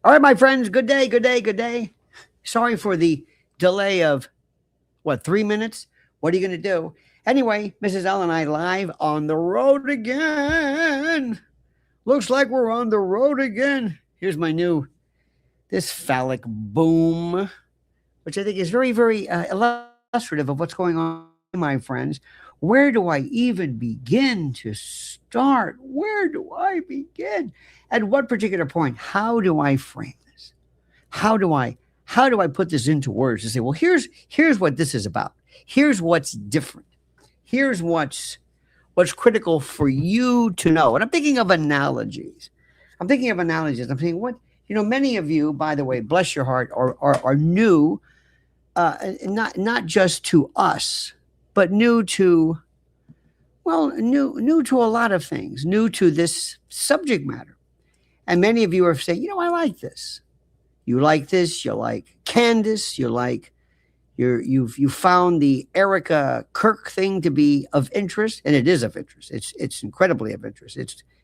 All right, my friends, good day, good day, good day. Sorry for the delay of, 3 minutes? What are you going to do? Anyway, Mrs. L and I live on the road again. Looks like we're on the road again. Here's my this phallic boom, which I think is very, very illustrative of what's going on, my friends. Where do I even begin to start? Where do I begin? At what particular point? How do I frame this? How do I put this into words to say, well, here's what this is about. Here's what's different. Here's what's critical for you to know. And I'm thinking of analogies. I'm thinking, many of you, by the way, bless your heart, are new, not just to us, but new to, new to a lot of things, new to this subject matter. And many of you are saying, I like this. You like this. You like Candace. You found the Erika Kirk thing to be of interest, and it is of interest. It's incredibly of interest.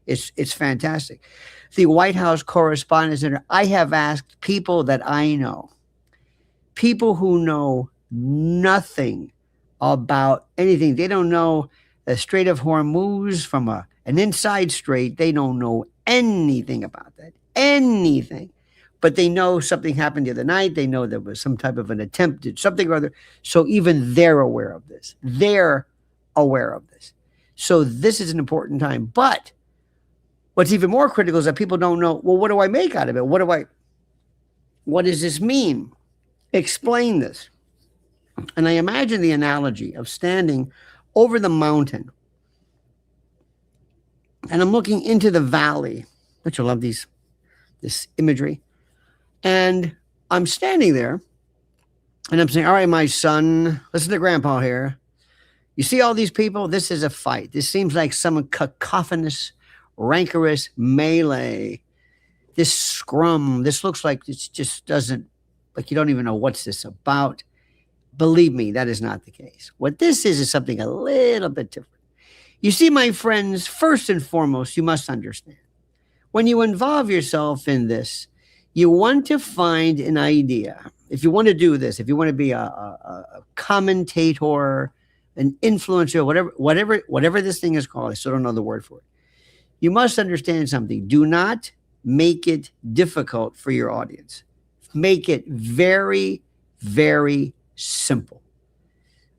It's fantastic. The White House Correspondents' Center. I have asked people that I know, people who know nothing about anything. They don't know the Strait of Hormuz from an inside strait. They don't know anything about that. Anything. But they know something happened the other night. They know there was some type of an attempt at something or other. So even they're aware of this. So this is an important time. But what's even more critical is that people don't know, well, what do I make out of it? What does this mean? Explain this. And I imagine the analogy of standing over the mountain. And I'm looking into the valley. Don't you love this imagery? And I'm standing there and I'm saying, all right, my son, listen to grandpa here. You see all these people? This is a fight. This seems like some cacophonous, rancorous melee. This scrum, this looks like it just doesn't, like you don't even know what's this about. Believe me, that is not the case. What this is something a little bit different. You see, my friends, first and foremost, you must understand. When you involve yourself in this, you want to find an idea. If you want to do this, if you want to be a commentator, an influencer, whatever this thing is called, I still don't know the word for it. You must understand something. Do not make it difficult for your audience. Make it very, very simple.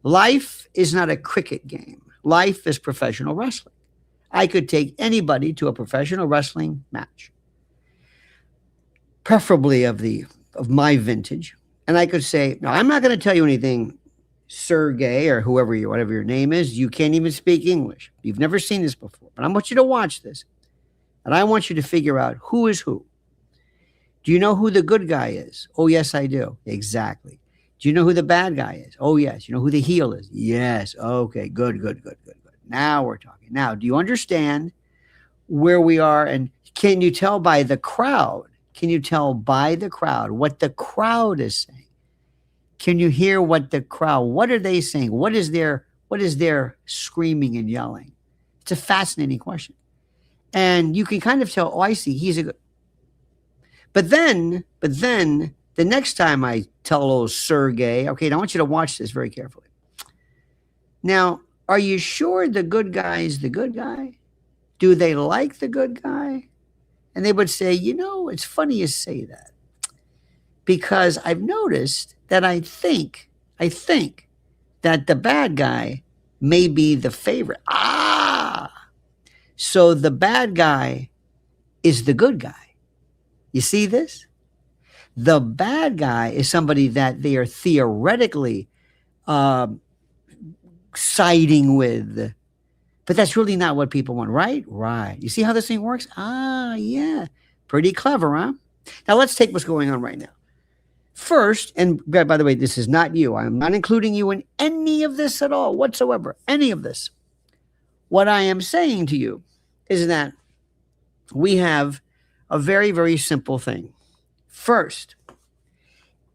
Life is not a cricket game. Life is professional wrestling. I could take anybody to a professional wrestling match, preferably of my vintage, and I could say, no, I'm not going to tell you anything, Sergey, or whatever your name is. You can't even speak English. You've never seen this before, but I want you to watch this, and I want you to figure out who is who. Do you know who the good guy is? Oh, yes, I do. Exactly. Do you know who the bad guy is? Oh, yes. You know who the heel is? Yes. Okay, good. Now we're talking. Now, do you understand where we are? And can you tell by the crowd? Can you tell by the crowd what the crowd is saying? Can you hear what are they saying? What is their screaming and yelling? It's a fascinating question. And you can kind of tell, oh, I see, he's a good. But then the next time I tell old Sergey, okay, now I want you to watch this very carefully. Now, are you sure the good guy is the good guy? Do they like the good guy? And they would say, it's funny you say that, because I've noticed that I think that the bad guy may be the favorite. So the bad guy is the good guy. You see this? The bad guy is somebody that they are theoretically siding with. But that's really not what people want, right? Right. You see how this thing works? Yeah. Pretty clever, huh? Now let's take what's going on right now. First, and by the way, this is not you. I'm not including you in any of this at all whatsoever. Any of this. What I am saying to you is that we have a very, very simple thing. First,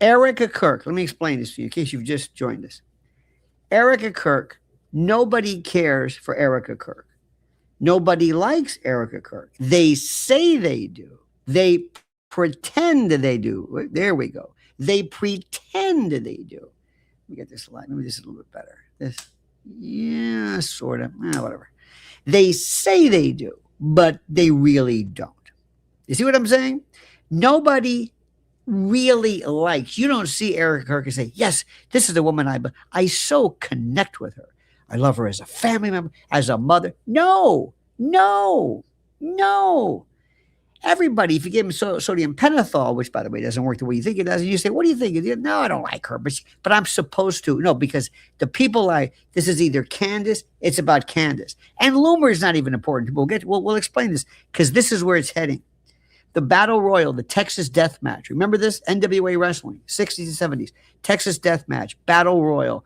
Erika Kirk. Let me explain this to you in case you've just joined us. Erika Kirk. Nobody cares for Erika Kirk. Nobody likes Erika Kirk. They say they do. They pretend they do. There we go. They pretend they do. Let me get this line. Maybe this is a little bit better. This, yeah, sort of. Whatever. They say they do, but they really don't. You see what I'm saying? Nobody really likes. You don't see Erika Kirk and say, yes, this is the woman I so connect with her. I love her as a family member, as a mother. No. Everybody, if you give them sodium pentothal, which by the way doesn't work the way you think it does, and you say, what do you think? No, I don't like her, but I'm supposed to. No, because the people this is either Candace, it's about Candace. And Loomer is not even important. We'll explain this, because this is where it's heading. The Battle Royal, the Texas Death Match. Remember this? NWA Wrestling, 60s and 70s. Texas Death Match, Battle Royal,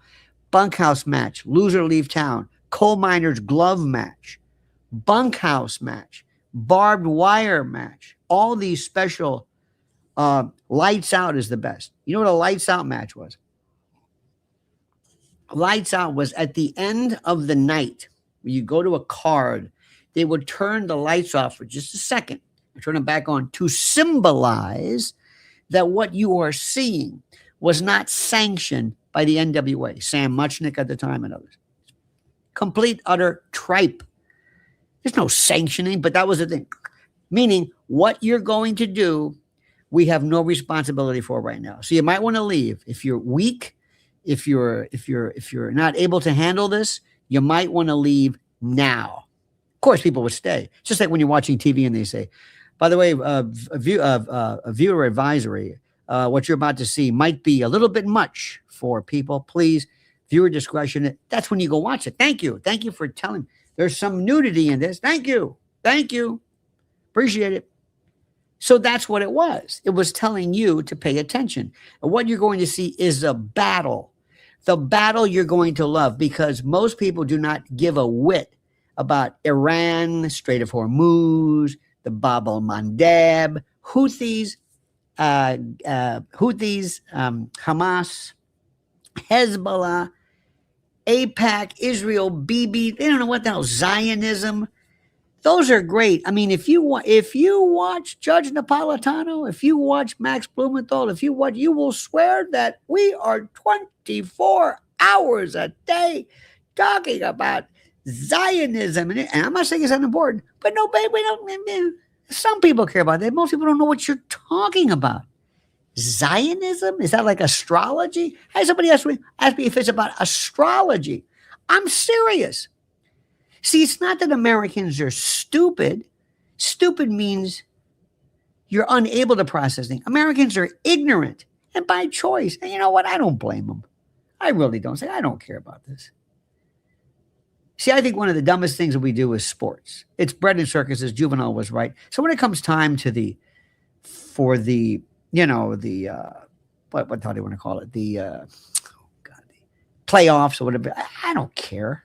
Bunkhouse Match, Loser Leave Town, Coal Miners Glove Match, Bunkhouse Match, Barbed Wire Match. All these special Lights Out is the best. You know what a Lights Out match was? Lights Out was at the end of the night. When you go to a card, they would turn the lights off for just a second and turn them back on to symbolize that what you are seeing was not sanctioned by the NWA, Sam Muchnick at the time and others. Complete, utter tripe. There's no sanctioning, but that was the thing. Meaning, what you're going to do, we have no responsibility for right now. So you might want to leave. If you're weak, if you're not able to handle this, you might want to leave now. Of course, people would stay. It's just like when you're watching TV and they say, by the way, a viewer advisory, what you're about to see might be a little bit much for people. Please, viewer discretion. That's when you go watch it. Thank you. Thank you for telling me. There's some nudity in this. Thank you. Appreciate it. So that's what it was. It was telling you to pay attention. And what you're going to see is a battle. The battle you're going to love, because most people do not give a whit about Iran, Strait of Hormuz, the Bab el-Mandeb, Houthis, Hamas, Hezbollah, AIPAC, Israel, Bibi. They don't know what the hell, Zionism. Those are great. I mean, if you watch Judge Napolitano, if you watch Max Blumenthal, you will swear that we are 24 hours a day talking about Zionism. And I'm not saying it's unimportant, but no, babe, we don't. Some people care about that. Most people don't know what you're talking about. Zionism? Is that like astrology? I had somebody ask me if it's about astrology. I'm serious. See, it's not that Americans are stupid. Stupid means you're unable to process things. Americans are ignorant, and by choice. And you know what? I don't blame them. I really don't. I don't care about this. See, I think one of the dumbest things that we do is sports. It's bread and circuses. Juvenile was right. So when it comes time to the what do you want to call it? The playoffs or whatever. I don't care.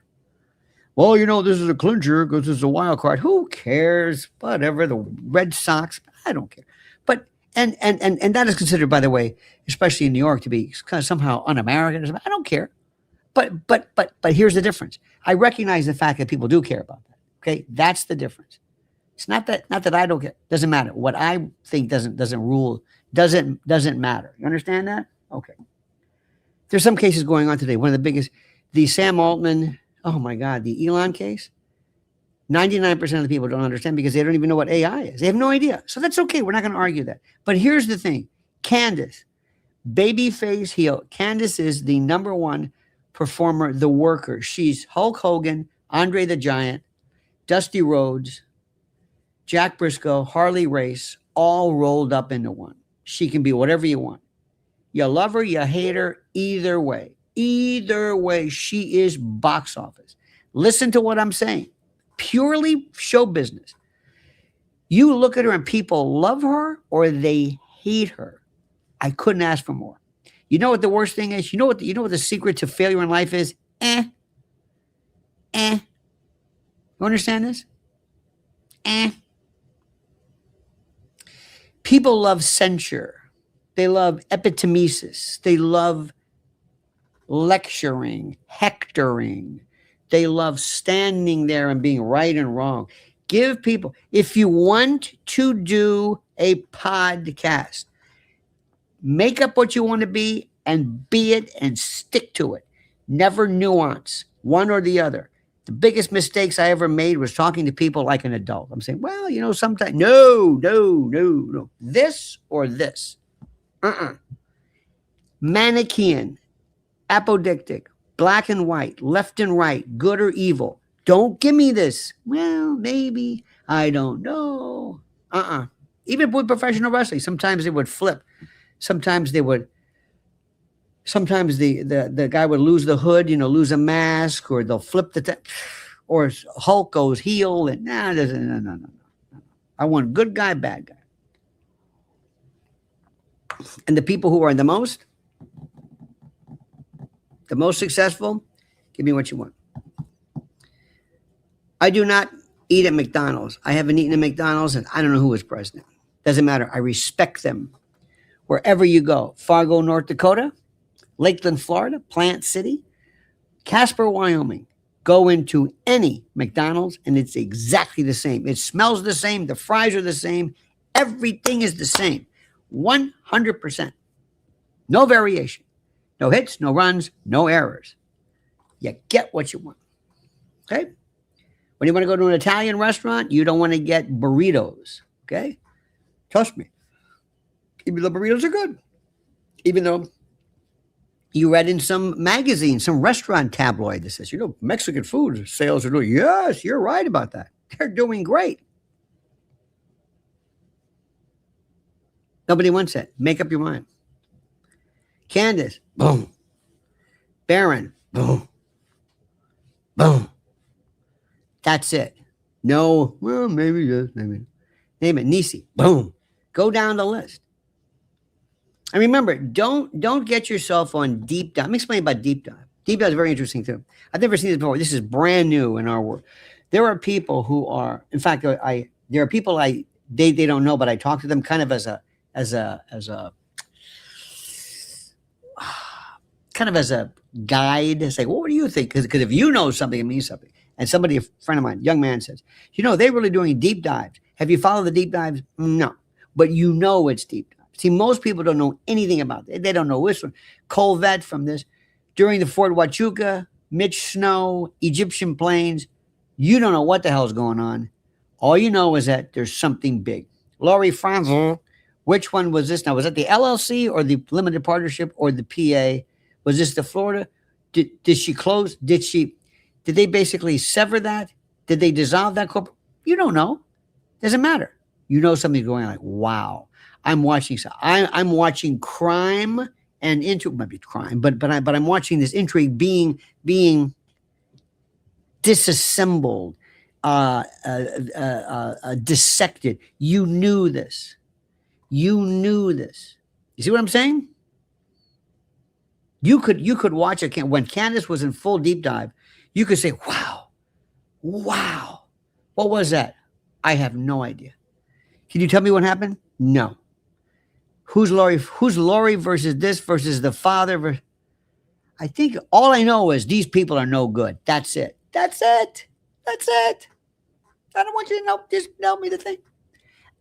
Well, this is a clincher because it's a wild card. Who cares? Whatever. The Red Sox. I don't care. But and that is considered, by the way, especially in New York, to be kind of somehow un-American. I don't care. But here's the difference. I recognize the fact that people do care about that. Okay, that's the difference. It's not that I don't care. Doesn't matter. What I think doesn't rule. Doesn't matter. You understand that? Okay. There's some cases going on today. One of the biggest, the Sam Altman. Oh my God, the Elon case. 99% of the people don't understand because they don't even know what AI is. They have no idea. So that's okay. We're not going to argue that. But here's the thing. Candace, babyface heel. Candace is the number one performer, the worker. She's Hulk Hogan, Andre the Giant, Dusty Rhodes, Jack Briscoe, Harley Race, all rolled up into one. She can be whatever you want. You love her, you hate her, either way. Either way, she is box office. Listen to what I'm saying. Purely show business. You look at her and people love her or they hate her. I couldn't ask for more. You know what the worst thing is? You know what the secret to failure in life is? You understand this? People love censure. They love epitemesis. They love lecturing, hectoring. They love standing there and being right and wrong. Give people, if you want to do a podcast, make up what you want to be and be it and stick to it. Never nuance one or the other. The biggest mistakes I ever made was talking to people like an adult. I'm saying, well, sometimes, no. This or this. Manichean, apodictic, black and white, left and right, good or evil. Don't give me this. Well, maybe. I don't know. Even with professional wrestling, sometimes they would flip. Sometimes the guy would lose the hood, lose a mask, or they'll flip or Hulk goes heel, and no. I want good guy, bad guy. And the people who are the most successful, give me what you want. I do not eat at McDonald's. I haven't eaten at McDonald's, and I don't know who is president. Doesn't matter. I respect them. Wherever you go, Fargo, North Dakota, Lakeland, Florida, Plant City, Casper, Wyoming, go into any McDonald's and it's exactly the same. It smells the same. The fries are the same. Everything is the same. 100%. No variation. No hits, no runs, no errors. You get what you want. Okay? When you want to go to an Italian restaurant, you don't want to get burritos. Okay? Trust me. Even the burritos are good. Even though you read in some magazine, some restaurant tabloid that says, Mexican food sales are doing. Yes, you're right about that. They're doing great. Nobody wants that. Make up your mind. Candace, boom. Baron, boom. Boom. That's it. No, well, maybe yes, maybe. Name it. Nisi, boom. Go down the list. And remember, don't get yourself on deep dive. Let me explain about deep dive. Deep dive is very interesting too. I've never seen this before. This is brand new in our world. There are people who are, in fact, there are people they don't know, but I talk to them kind of as a guide. Say, well, what do you think? Because if you know something, it means something. And somebody, a friend of mine, young man says, they're really doing deep dives. Have you followed the deep dives? No, but it's deep dive. See, most people don't know anything about it. They don't know this one. Colvette from this. During the Fort Huachuca, Mitch Snow, Egyptian planes, you don't know what the hell's going on. All you know is that there's something big. Laurie Franzel, which one was this now? Was it the LLC or the limited partnership or the PA? Was this the Florida? Did she close? Did they basically sever that? Did they dissolve that corporate? You don't know. Doesn't matter. You know something's going on. Like, wow. I'm watching crime and intrigue. Maybe crime, but I'm watching this intrigue being disassembled, dissected. You knew this. You see what I'm saying? You could watch it when Candace was in full deep dive. You could say, wow, what was that? I have no idea. Can you tell me what happened? No. Who's Laurie versus this versus the father? I think all I know is these people are no good. That's it. I don't want you to know. Just tell me the thing.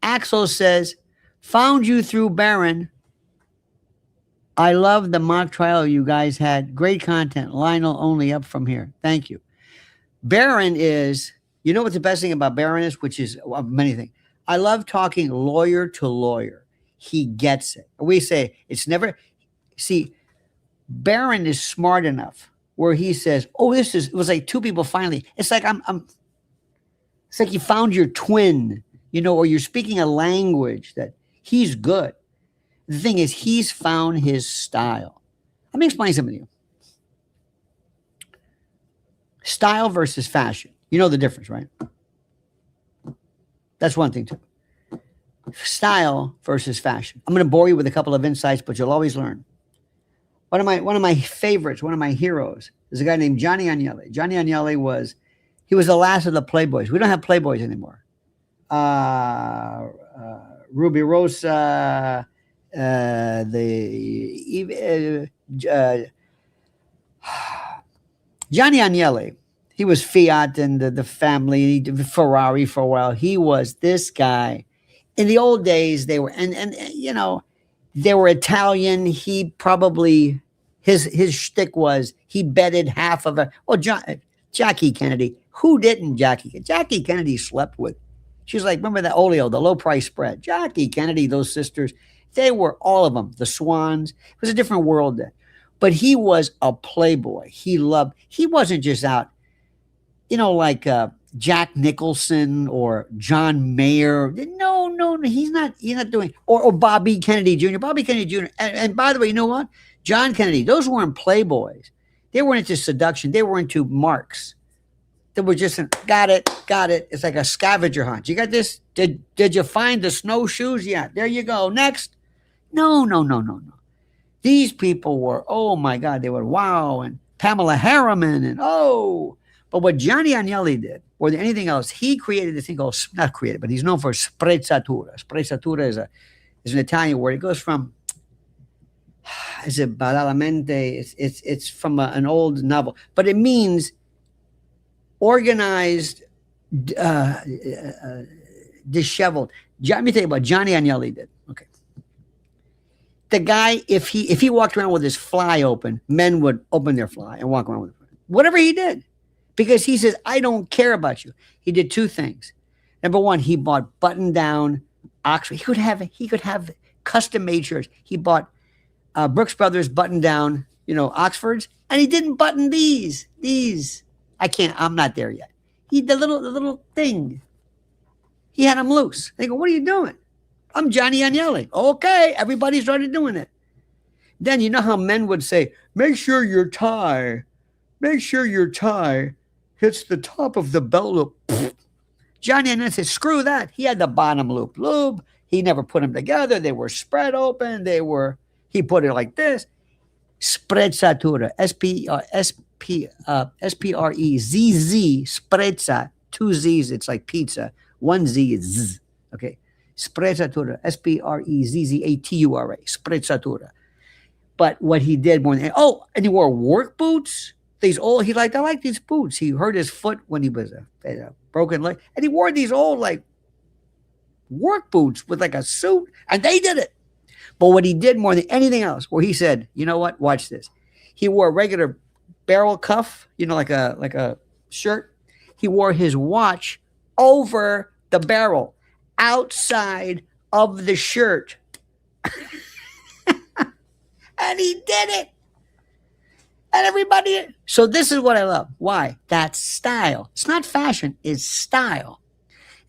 Axel says, found you through Baron. I love the mock trial you guys had. Great content. Lionel only up from here. Thank you. Baron is, what the best thing about Baron is, which is many things. I love talking lawyer to lawyer. He gets it. We say it's never. See, Baron is smart enough where he says, "Oh, it was like two people finally." It's like It's like you found your twin, or you're speaking a language that he's good. The thing is, he's found his style. Let me explain something to you. Style versus fashion. You know the difference, right? That's one thing too. Style versus fashion. I'm going to bore you with a couple of insights, but you'll always learn. One of my favorites, one of my heroes, is a guy named Johnny Agnelli. Johnny Agnelli was the last of the Playboys. We don't have Playboys anymore. Ruby Rosa, Johnny Agnelli. He was Fiat and the family. He did Ferrari for a while. He was this guy. In the old days, they were and you know they were Italian. He probably his shtick was he betted half of a Jackie Kennedy. Who didn't Jackie Kennedy slept with? She was like, remember that Olio, the low price spread. Jackie Kennedy, those sisters, they were all of them. The Swans. It was a different world then. But he was a playboy. He wasn't just out, like Jack Nicholson or John Mayer. No, he's not doing, or Bobby Kennedy Jr. Bobby Kennedy Jr. And by the way, you know what? John Kennedy, those weren't playboys. They weren't into seduction. They were into marks. They were just, got it. It's like a scavenger hunt. You got this? Did you find the snowshoes? Yeah, there you go. Next. No. These people were, oh my God, they were wow. And Pamela Harriman and oh. But what Johnny Agnelli did, more than anything else, he created this thing called, not created, but he's known for sprezzatura. Sprezzatura is an Italian word. It goes from, is it Badalamenti? It's from an old novel. But it means organized, disheveled. Let me tell you what Johnny Agnelli did. Okay. The guy, if he walked around with his fly open, men would open their fly and walk around with it. Whatever he did. Because he says, I don't care about you. He did two things. Number one, he bought button-down Oxford. He could have custom-made shirts. He bought Brooks Brothers button-down, Oxfords, and he didn't button these. I'm not there yet. The little thing. He had them loose. They go, what are you doing? I'm Johnny Agnelli. Okay, everybody started doing it. Then you know how men would say, make sure your tie hits the top of the belt loop. Johnny Agnelli said, screw that. He had the bottom loop. He never put them together. They were spread open. He put it like this. Sprezzatura. S-P-R-E-Z-Z. Sprezza. Two Z's. It's like pizza. One Z is Z. Okay. Sprezzatura. S-P-R-E-Z-Z-A-T-U-R-A. Sprezzatura. But what he did more than, and he wore work boots. I like these boots. He hurt his foot when he was a broken leg. And he wore these old work boots with a suit. And they did it. But what he did more than anything else, where he said, you know what? Watch this. He wore a regular barrel cuff, like a shirt. He wore his watch over the barrel, outside of the shirt. And he did it. And everybody. So this is what I love. Why? That's style. It's not fashion. It's style.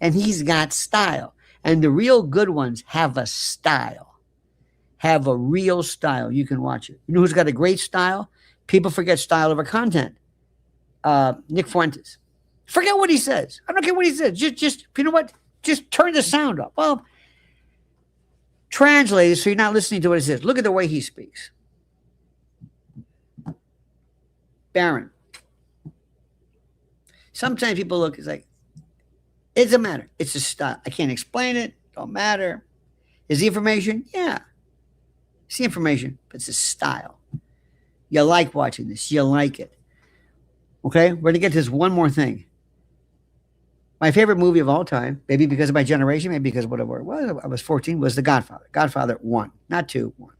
And he's got style. And the real good ones have a style. Have a real style. You can watch it. You know who's got a great style? People forget style over content. Nick Fuentes. Forget what he says. I don't care what he says. Just you know what? Just turn the sound up. Well, translate it so you're not listening to what he says. Look at the way he speaks. Baron. Sometimes people look, it's like, it doesn't matter. It's a style. I can't explain it. Don't matter. Is the information? Yeah. It's the information, but it's a style. You like watching this. You like it. Okay? We're going to get to this one more thing. My favorite movie of all time, maybe because of my generation, maybe because of whatever it was, I was 14, was The Godfather. Godfather 1, not 2, 1.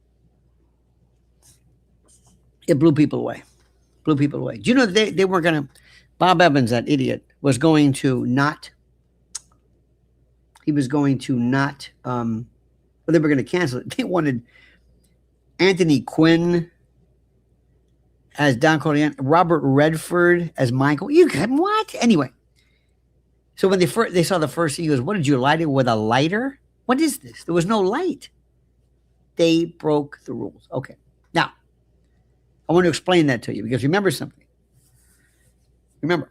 It blew people away. Do you know that they weren't going to, Bob Evans, that idiot, was going to not, they were going to cancel it. They wanted Anthony Quinn as Don Corleone, Robert Redford as Michael. You can what? Anyway. So when they saw the first, he goes, what did you light it with, a lighter? What is this? There was no light. They broke the rules. Okay. Now, I want to explain that to you because remember something. Remember,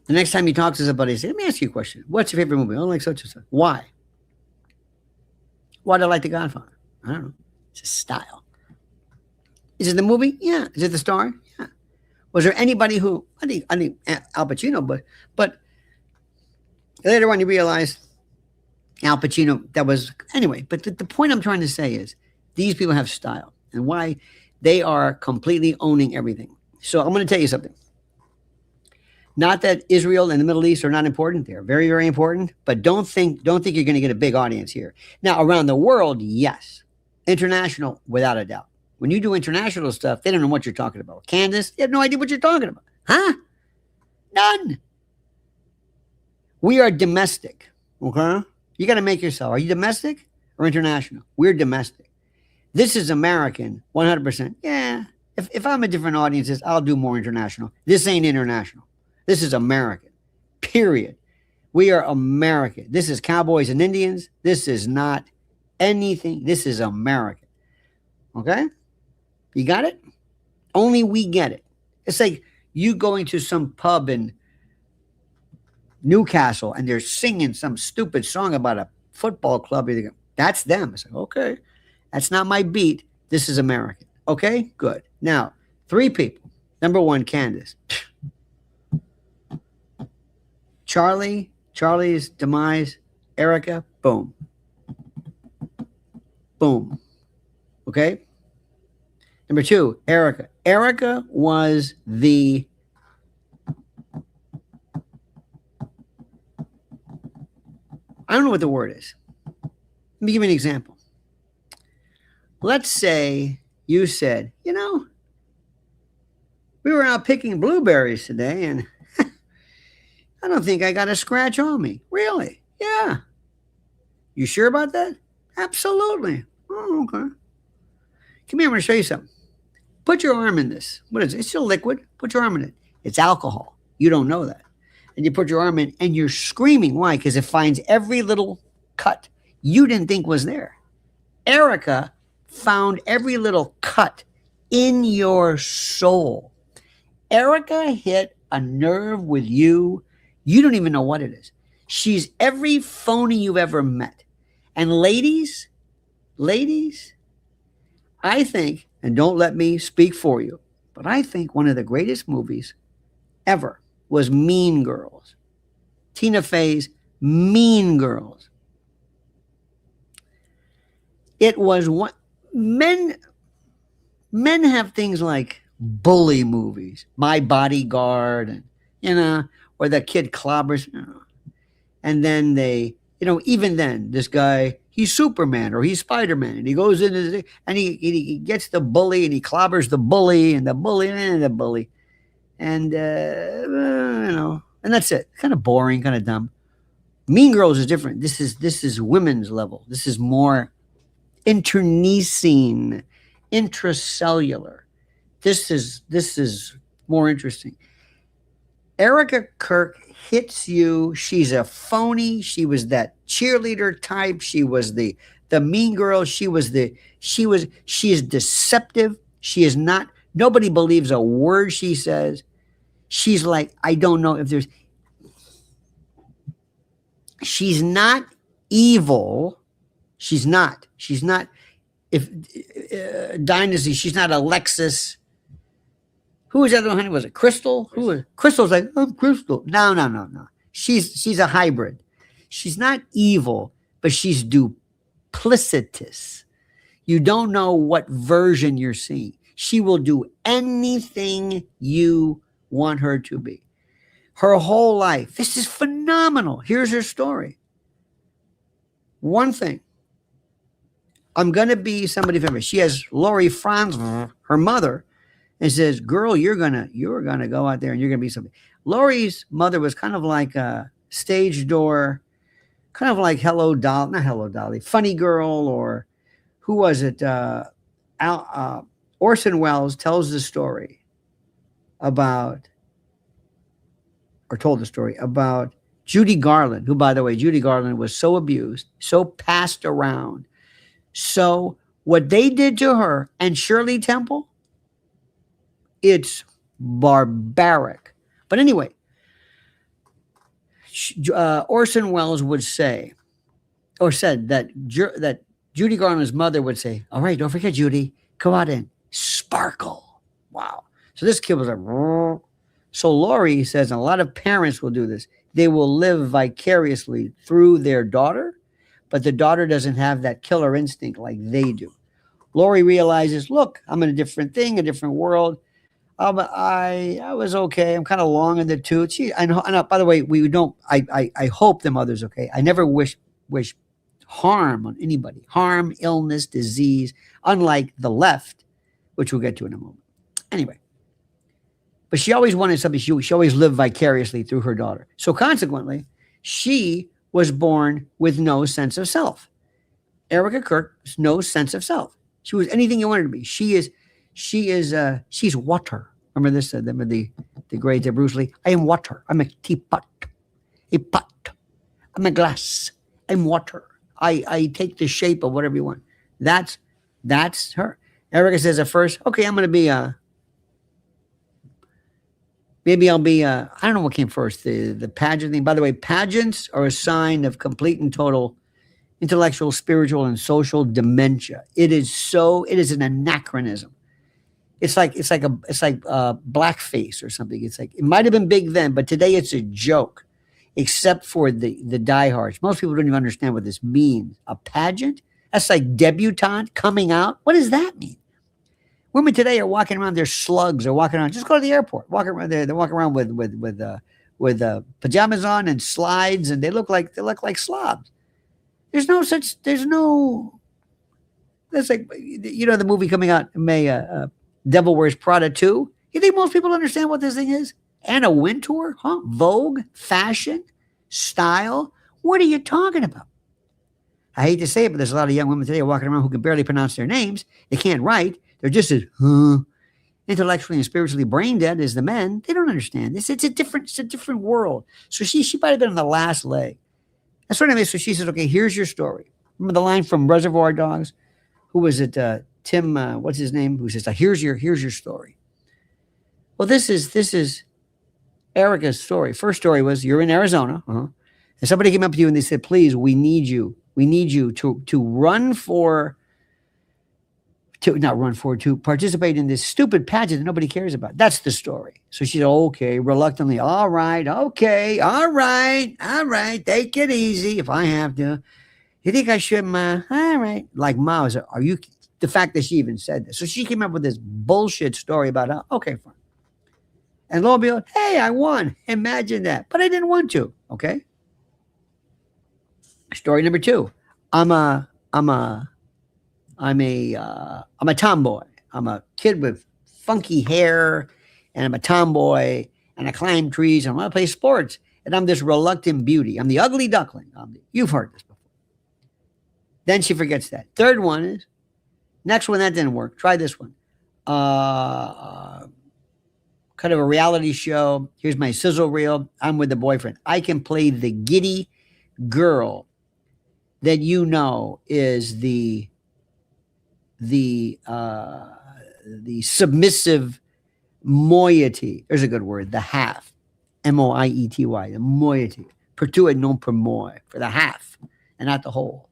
the next time you talk to somebody, say, let me ask you a question. What's your favorite movie? I don't like such and such. Why? Why do I like The Godfather? I don't know. It's a style. Is it the movie? Yeah. Is it the star? Yeah. Was there anybody who, I think Al Pacino, but later on you realize Al Pacino, anyway, but the point I'm trying to say is these people have style and why they are completely owning everything. So I'm going to tell you something. Not that Israel and the Middle East are not important. They're very, very important. But don't think you're going to get a big audience here. Now, around the world, yes. International, without a doubt. When you do international stuff, they don't know what you're talking about. Candace, they have no idea what you're talking about. Huh? None. We are domestic. Okay? You got to make yourself. Are you domestic or international? We're domestic. This is American, 100%. Yeah. If I'm a different audiences, I'll do more international. This ain't international. This is American. Period. We are American. This is cowboys and Indians. This is not anything. This is American. Okay? You got it? Only we get it. It's like you going to some pub in Newcastle and they're singing some stupid song about a football club. That's them. It's like, okay, that's not my beat. This is American. Okay, good. Now, 3 people. Number 1, Candace. Charlie's demise, Erika, boom. Boom. Okay? Number 2, Erika. Erika was the I don't know what the word is. Let me give you an example. Let's say you said, we were out picking blueberries today and I don't think I got a scratch on me. Really? Yeah. You sure about that? Absolutely. Oh, okay. Come here, I'm going to show you something. Put your arm in this. What is it? It's a liquid. Put your arm in it. It's alcohol. You don't know that. And you put your arm in and you're screaming. Why? Because it finds every little cut you didn't think was there. Erika found every little cut in your soul. Erika hit a nerve with you. You don't even know what it is. She's every phony you've ever met. And ladies, I think, and don't let me speak for you, but I think one of the greatest movies ever was Mean Girls. Tina Fey's Mean Girls. It was what men have things like bully movies, My Bodyguard, and or the kid clobbers, and then they, even then, this guy, he's Superman or he's Spider-Man, and he goes into and he gets the bully and he clobbers the bully and the bully and the bully, and and that's it. Kind of boring, kind of dumb. Mean Girls is different. This is women's level. This is more internecine, intracellular. This is more interesting. Erika Kirk hits you. She's a phony. She was that cheerleader type. She was the mean girl. She is deceptive. She is not, nobody believes a word she says. She's like, I don't know if she's not evil. She's not, if Dynasty, she's not Alexis. Who was the other one? Was it Crystal? Who was Crystal's like, I'm Crystal. No. She's a hybrid. She's not evil, but she's duplicitous. You don't know what version you're seeing. She will do anything you want her to be. Her whole life. This is phenomenal. Here's her story. One thing. I'm going to be somebody famous. She has Lori Franz, her mother, and says, girl, you're gonna go out there and you're gonna be something. Lori's mother was kind of like a stage door, kind of like not Hello Dolly, Funny Girl, or who was it? Orson Welles told the story about Judy Garland, who, by the way, Judy Garland was so abused, so passed around. So what they did to her and Shirley Temple, it's barbaric. But anyway, Orson Welles would say, or said that Judy Garland's mother would say, all right, don't forget, Judy, go out and sparkle. Wow. So this kid was like, Rrr. So Lori says, and a lot of parents will do this, they will live vicariously through their daughter, but the daughter doesn't have that killer instinct like they do. Lori realizes, look, I'm in a different thing, a different world. I was okay. I'm kind of long in the tooth. I know. By the way, we don't. I hope the mother's okay. I never wish harm on anybody. Harm, illness, disease. Unlike the left, which we'll get to in a moment. Anyway, but she always wanted something. She always lived vicariously through her daughter. So consequently, she was born with no sense of self. Erika Kirk has no sense of self. She was anything you wanted to be. She's water. Remember this? Remember the grades of Bruce Lee? I am water. I'm a teapot. A pot. I'm a glass. I'm water. I take the shape of whatever you want. That's her. Erika says at first, okay, I'm going to be maybe I'll be I don't know what came first, the pageant thing. By the way, pageants are a sign of complete and total intellectual, spiritual, and social dementia. It is an anachronism. It's like blackface or something. It's like, it might have been big then, but today it's a joke, except for the diehards. Most people don't even understand what this means. A pageant? That's like debutante coming out. What does that mean? Women today are walking around, they're slugs, are walking around. Just go to the airport. Walking around there, they're walking around with pajamas on and slides, and they look like slobs. That's like, the movie coming out in May, Devil Wears Prada 2. You think most people understand what this thing is? Anna Wintour? Huh? Vogue? Fashion? Style? What are you talking about? I hate to say it, but there's a lot of young women today walking around who can barely pronounce their names. They can't write. They're just as intellectually and spiritually brain dead as the men. They don't understand this. It's a different world. So she might have been on the last leg. That's what I mean. So she says, okay, here's your story. Remember the line from Reservoir Dogs? Who was it? Tim, what's his name? Who says, here's your story. Well, this is Erika's story. First story was, you're in Arizona. And somebody came up to you and they said, please, we need you to participate in this stupid pageant that nobody cares about. That's the story. So she said, okay, reluctantly, all right, take it easy if I have to. You think I should, Ma? All right. Like, Ma, are you, the fact that she even said this. So she came up with this bullshit story about, okay, fine. And lo and behold, hey, I won. Imagine that. But I didn't want to, okay? Story number 2. I'm a tomboy. I'm a kid with funky hair, and I'm a tomboy, and I climb trees, and I want to play sports, and I'm this reluctant beauty. I'm the ugly duckling. You've heard this before. Then she forgets that. Third one is, next one, that didn't work. Try this one. Kind of a reality show. Here's my sizzle reel. I'm with the boyfriend. I can play the giddy girl that is the submissive moiety. There's a good word. The half. Moiety. The moiety. Per tuit non per moi. For the half and not the whole.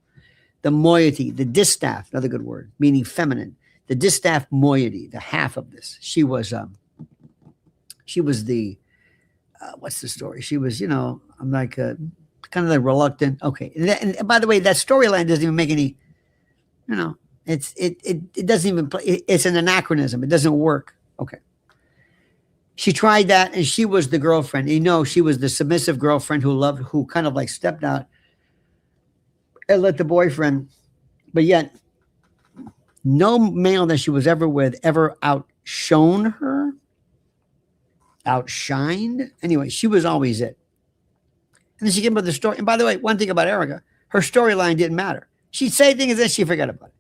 The moiety. The distaff. Another good word. Meaning feminine. The distaff moiety. The half of this. She was the what's the story? She was, I'm like kind of the reluctant. Okay. And by the way, that storyline doesn't even make any, it doesn't even play. It's an anachronism. It doesn't work. Okay. She tried that, and she was the girlfriend. She was the submissive girlfriend who kind of like stepped out and let the boyfriend, but yet no male that she was ever with ever outshined. Anyway, she was always it. And then she came up with the story. And by the way, one thing about Erika, her storyline didn't matter. She'd say things and then she'd forget about it.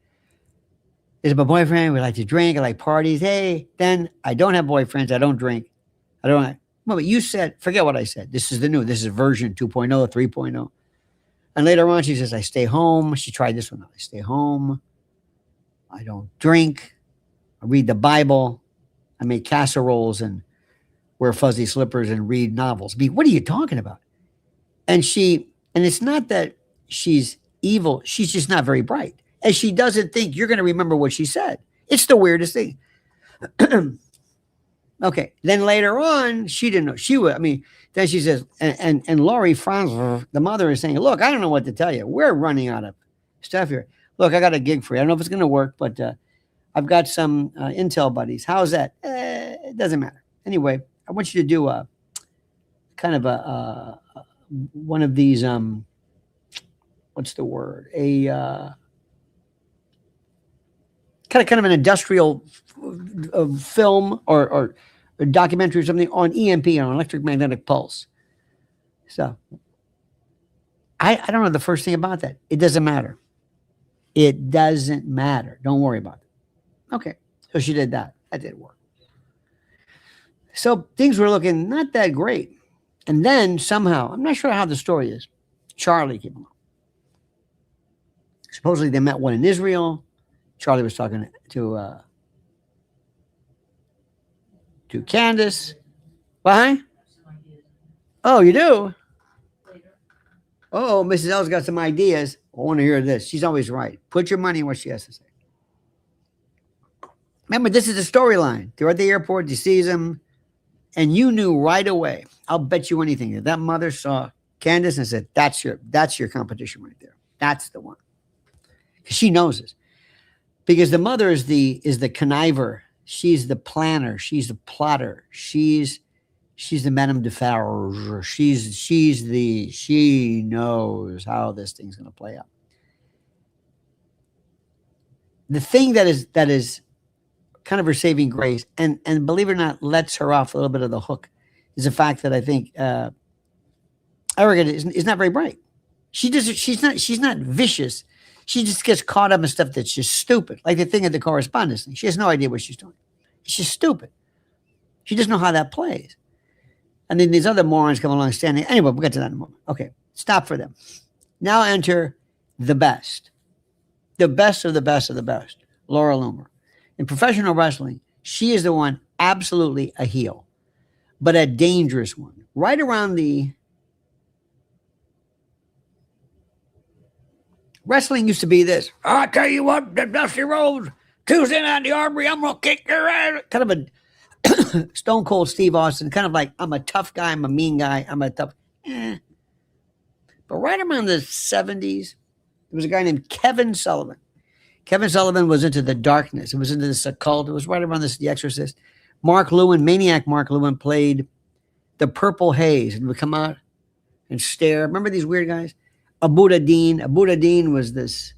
Is my boyfriend, we like to drink, I like parties. Hey, then I don't have boyfriends, I don't drink. Well, but you said, forget what I said. This is version 2.0, 3.0. And later on, she says, I stay home. She tried this one. I stay home. I don't drink. I read the Bible. I make casseroles and wear fuzzy slippers and read novels. What are you talking about? And it's not that she's evil. She's just not very bright. And she doesn't think you're going to remember what she said. It's the weirdest thing. Okay. Then later on, she didn't know. Then she says, and Laurie Franz, the mother, is saying, look, I don't know what to tell you. We're running out of stuff here. Look, I got a gig for you. I don't know if it's going to work, but I've got some Intel buddies. How's that? It doesn't matter. Anyway, I want you to do a kind of one of these what's the word? A kind of an industrial film or a documentary or something on EMP, on electromagnetic pulse. So I don't know the first thing about that. It doesn't matter. It doesn't matter. Don't worry about it. Okay. So she did that. That did work. So things were looking not that great. And then somehow, I'm not sure how the story is, Charlie came along. Supposedly they met one in Israel. Charlie was talking to Candace. Why? Oh, you do? Oh, Mrs. L's got some ideas. I want to hear this. She's always right. Put your money in what she has to say. Remember, this is a storyline. They're at the airport. She sees him. And you knew right away. I'll bet you anything that mother saw Candace and said, that's your competition right there. That's the one. She knows this. Because the mother is the conniver. She's the planner. She's the plotter. She's the Madame de Farge. She knows how this thing's going to play out. The thing that is kind of her saving grace, and believe it or not, lets her off a little bit of the hook, is the fact that I think Erika is not very bright. She's not vicious. She just gets caught up in stuff that's just stupid, like the thing at the correspondence thing. She has no idea what she's doing. It's just stupid. She doesn't know how that plays. And then these other morons come along standing. Anyway, we'll get to that in a moment. Okay, stop for them. Now enter the best. The best of the best of the best. Laura Loomer. In professional wrestling, she is the one, absolutely a heel, but a dangerous one. Right around the... Wrestling used to be this. I'll tell you what, the Dusty Rhodes, Tuesday night in the Armory, I'm going to kick your ass. Kind of a Stone Cold Steve Austin, kind of like, I'm a tough guy, I'm a mean guy, I'm a tough... But right around the 70s, there was a guy named Kevin Sullivan. Kevin Sullivan was into the darkness. It was into this occult. It was right around this, The Exorcist. Mark Lewin, maniac Mark Lewin, played the Purple Haze and would come out and stare. Remember these weird guys? Abu Dean was this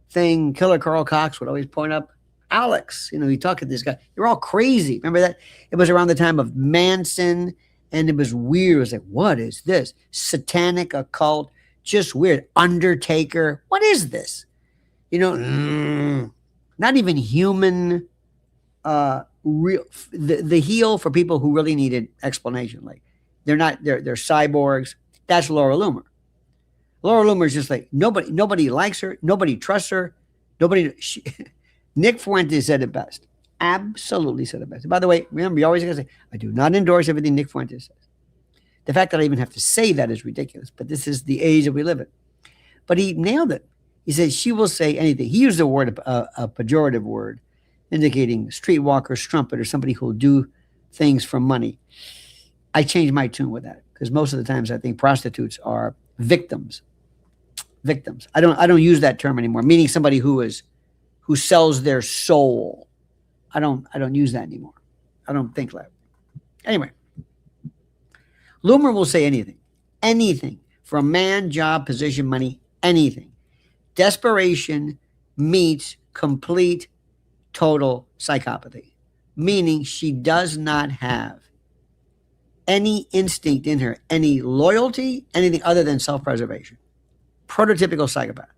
thing. Killer Carl Cox would always point up. Alex, you talk to this guy. You're all crazy. Remember that? It was around the time of Manson, and it was weird. It was like, what is this? Satanic occult, just weird. Undertaker. What is this? Not even human. Real. The heel for people who really needed explanation. Like they're cyborgs. That's Laura Loomer. Laura Loomer is just like nobody likes her, nobody trusts her, Nick Fuentes said it best. Absolutely said it best. By the way, remember, you always gotta say, I do not endorse everything Nick Fuentes says. The fact that I even have to say that is ridiculous, but this is the age that we live in. But he nailed it. He said she will say anything. He used the word, a pejorative word, indicating streetwalker, strumpet, or somebody who will do things for money. I changed my tune with that because most of the times I think prostitutes are victims. I don't use that term anymore, meaning somebody who sells their soul. I don't use that anymore. I don't think like that. Anyway, Loomer will say anything for a man, job, position, money, anything. Desperation meets complete, total psychopathy, meaning she does not have any instinct in her, any loyalty, anything other than self-preservation. Prototypical psychopath.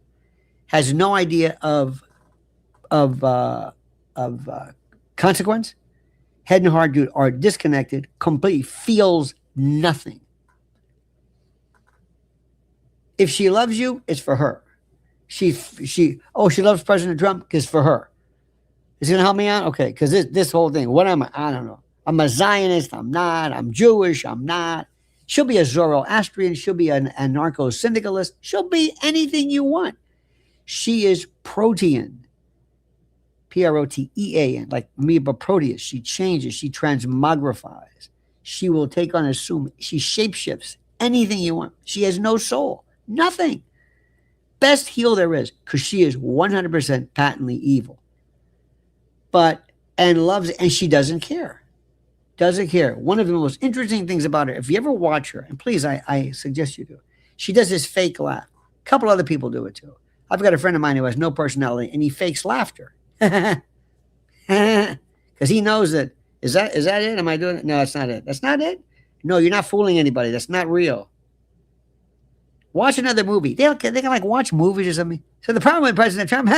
Has no idea of consequence. Head and heart are disconnected, completely feels nothing. If she loves you, it's for her. She loves President Trump, it's for her. Is he gonna help me out? Okay, because this whole thing, what am I? I don't know. I'm a Zionist, I'm not, I'm Jewish, I'm not. She'll be a Zoroastrian, she'll be an anarcho-syndicalist, she'll be anything you want. She is protean. Protean, like amoeba Proteus. She changes, she transmogrifies. She will take on assume, she shapeshifts anything you want. She has no soul, nothing. Best heel there is, because she is 100% patently evil. And she doesn't care. Doesn't care. One of the most interesting things about her, if you ever watch her, and please, I suggest you do, she does this fake laugh. A couple other people do it too. I've got a friend of mine who has no personality, and he fakes laughter. Because he knows that, is that it? Am I doing it? No, that's not it. That's not it? No, you're not fooling anybody. That's not real. Watch another movie. They can like watch movies or something. So the problem with President Trump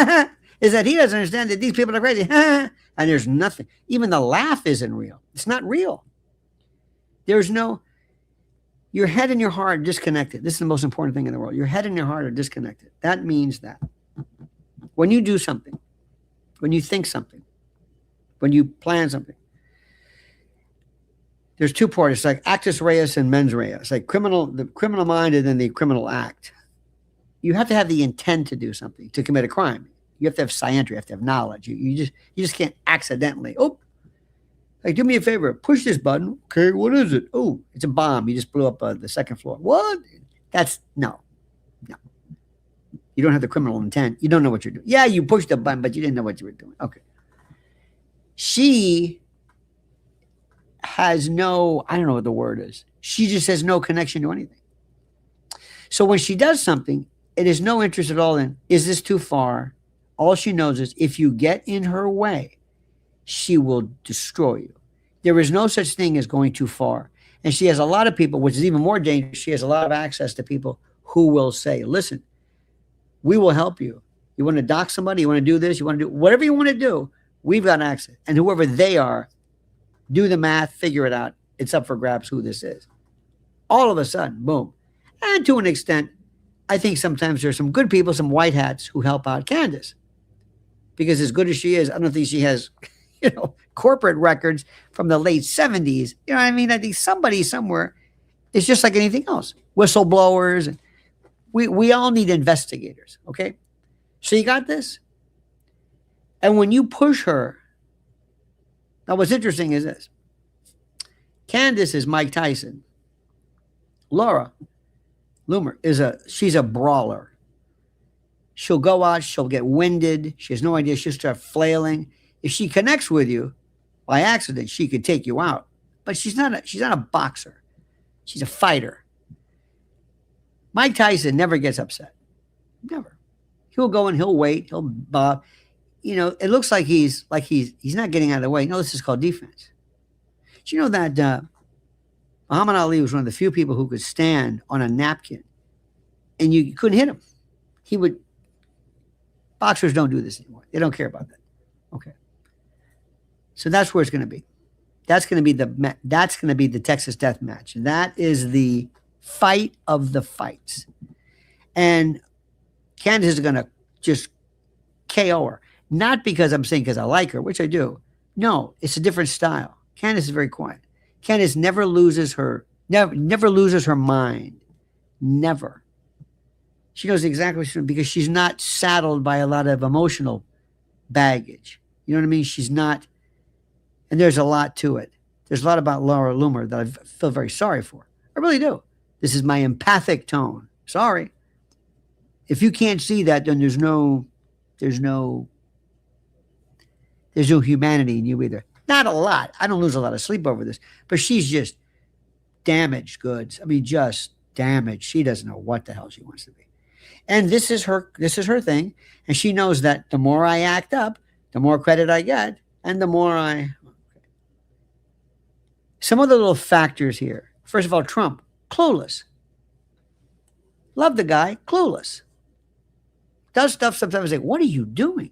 is that he doesn't understand that these people are crazy. And there's nothing. Even the laugh isn't real. It's not real. There's no, your head and your heart are disconnected. This is the most important thing in the world. Your head and your heart are disconnected. That means that when you do something, when you think something, when you plan something, there's two parts. It's like actus reus and mens rea. It's like the criminal mind and then the criminal act. You have to have the intent to do something, to commit a crime. You have to have scienter. You have to have knowledge. You just can't accidentally. Oh, like, do me a favor. Push this button. Okay, what is it? Oh, it's a bomb. You just blew up the second floor. What? That's no. You don't have the criminal intent. You don't know what you're doing. Yeah, you pushed the button, but you didn't know what you were doing. Okay. She has no, I don't know what the word is. She just has no connection to anything. So when she does something, it is no interest at all in, is this too far? All she knows is if you get in her way, she will destroy you. There is no such thing as going too far. And she has a lot of people, which is even more dangerous. She has a lot of access to people who will say, listen, we will help you. You want to dock somebody? You want to do this? You want to do whatever you want to do? We've got access. And whoever they are, do the math, figure it out. It's up for grabs who this is. All of a sudden, boom. And to an extent, I think sometimes there's some good people, some white hats who help out Candace. Because as good as she is, I don't think she has, corporate records from the late 70s. You know what I mean? I think somebody somewhere is just like anything else. Whistleblowers. And we all need investigators, okay? So you got this? And when you push her, now what's interesting is this. Candace is Mike Tyson. Loomer, she's a brawler. She'll go out, she'll get winded. She has no idea. She'll start flailing. If she connects with you by accident, she could take you out. But she's not a boxer. She's a fighter. Mike Tyson never gets upset. Never. He'll go and he'll wait. He'll bob. It looks like he's not getting out of the way. No, this is called defense. Do you know that Muhammad Ali was one of the few people who could stand on a napkin and you couldn't hit him. Boxers don't do this anymore. They don't care about that. Okay. So that's where it's going to be. That's going to be the Texas death match. That is the fight of the fights. And Candace is going to just KO her. Not because I'm saying because I like her, which I do. No, it's a different style. Candace is very quiet. Candace never loses her mind. Never. She knows exactly what she's doing because she's not saddled by a lot of emotional baggage. You know what I mean? She's not, and there's a lot to it. There's a lot about Laura Loomer that I feel very sorry for. I really do. This is my empathic tone. Sorry. If you can't see that, then there's no humanity in you either. Not a lot. I don't lose a lot of sleep over this, but she's just damaged goods. I mean, just damaged. She doesn't know what the hell she wants to be. And this is her thing. And she knows that the more I act up, the more credit I get, and the more some other little factors here. First of all, Trump, clueless. Love the guy, clueless. Does stuff sometimes like, what are you doing?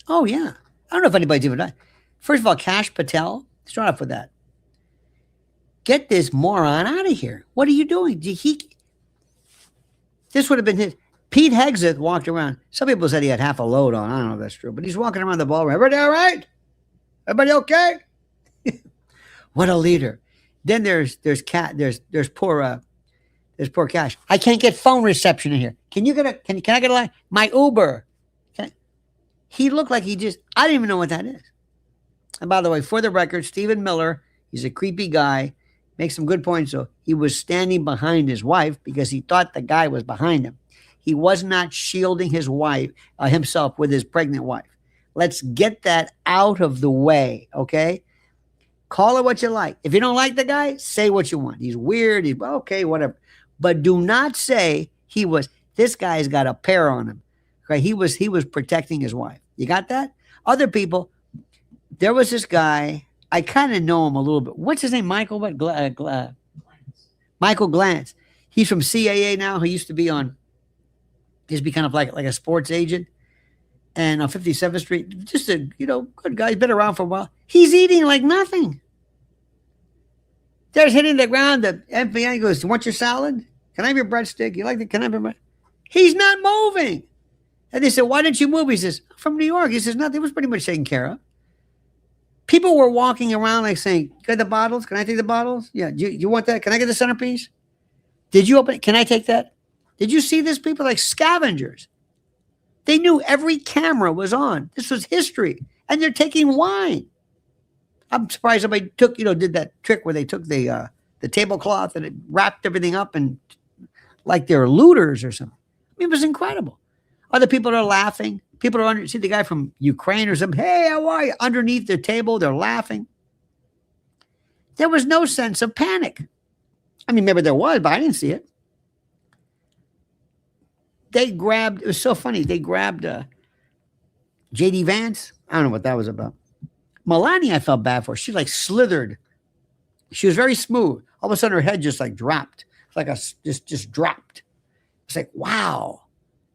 Oh, yeah. I don't know if anybody's even done. First of all, Kash Patel, start off with that. Get this moron out of here. What are you doing? This would have been his. Pete Hegseth walked around. Some people said he had half a load on. I don't know if that's true, but he's walking around the ballroom. Everybody all right? Everybody okay? What a leader. Then there's poor Cash. I can't get phone reception in here. Can I get a line? My Uber. He looked like I didn't even know what that is. And by the way, for the record, Stephen Miller, he's a creepy guy, makes some good points. So he was standing behind his wife because he thought the guy was behind him. He was not shielding his wife, himself with his pregnant wife. Let's get that out of the way, okay? Call it what you like. If you don't like the guy, say what you want. He's weird. He's okay, whatever. But do not say this guy's got a pair on him. Okay, he was protecting his wife. You got that? Other people, there was this guy, I kind of know him a little bit. What's his name? Michael what? Michael Glantz. He's from CAA now. He used to be he's become like a sports agent. And on 57th Street, just a, good guy. He's been around for a while. He's eating like nothing. There's hitting the ground. The FBI goes, "You want your salad? Can I have your breadstick? You like it? Can I have your bread?" He's not moving. And they said, "Why didn't you move?" He says, "I'm from New York." He says, "Nothing. It was pretty much taken care of." People were walking around like saying, "You got the bottles? Can I take the bottles? Yeah. You want that? Can I get the centerpiece? Did you open it? Can I take that? Did you see this?" People like scavengers. They knew every camera was on. This was history. And they're taking wine. I'm surprised somebody did that trick where they took the tablecloth and it wrapped everything up and like they're looters or something. I mean, it was incredible. Other people are laughing. People are see the guy from Ukraine or something. "Hey, how are you?" Underneath their table, they're laughing. There was no sense of panic. I mean, maybe there was, but I didn't see it. It was so funny. They grabbed J.D. Vance. I don't know what that was about. Melania, I felt bad for. She like slithered. She was very smooth. All of a sudden her head just like dropped. It's like just dropped. It's like, wow.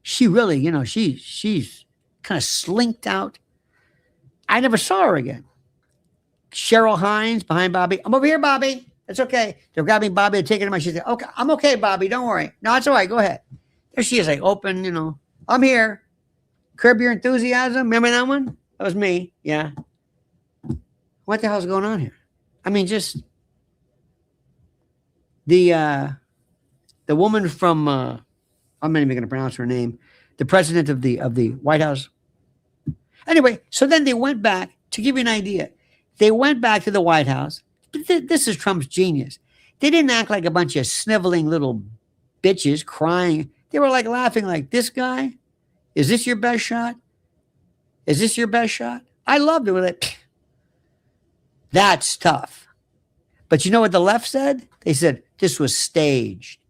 She really, she's kind of slinked out. I never saw her again. Cheryl Hines behind Bobby. "I'm over here, Bobby. It's okay." They're grabbing Bobby and taking him out. She said, "Okay, I'm okay, Bobby. Don't worry. No, it's all right. Go ahead." There she is, like open, "I'm here." Curb Your Enthusiasm. Remember that one? That was me. Yeah. What the hell's going on here? I mean, just the woman from I'm not even going to pronounce her name. The president of the White House. Anyway, so then they went back to give you an idea. They went back to the White House. This is Trump's genius. They didn't act like a bunch of sniveling little bitches crying. They were like laughing like, "This guy, is this your best shot? Is this your best shot?" I loved it. With it. That's tough. But you know what the left said? They said this was staged.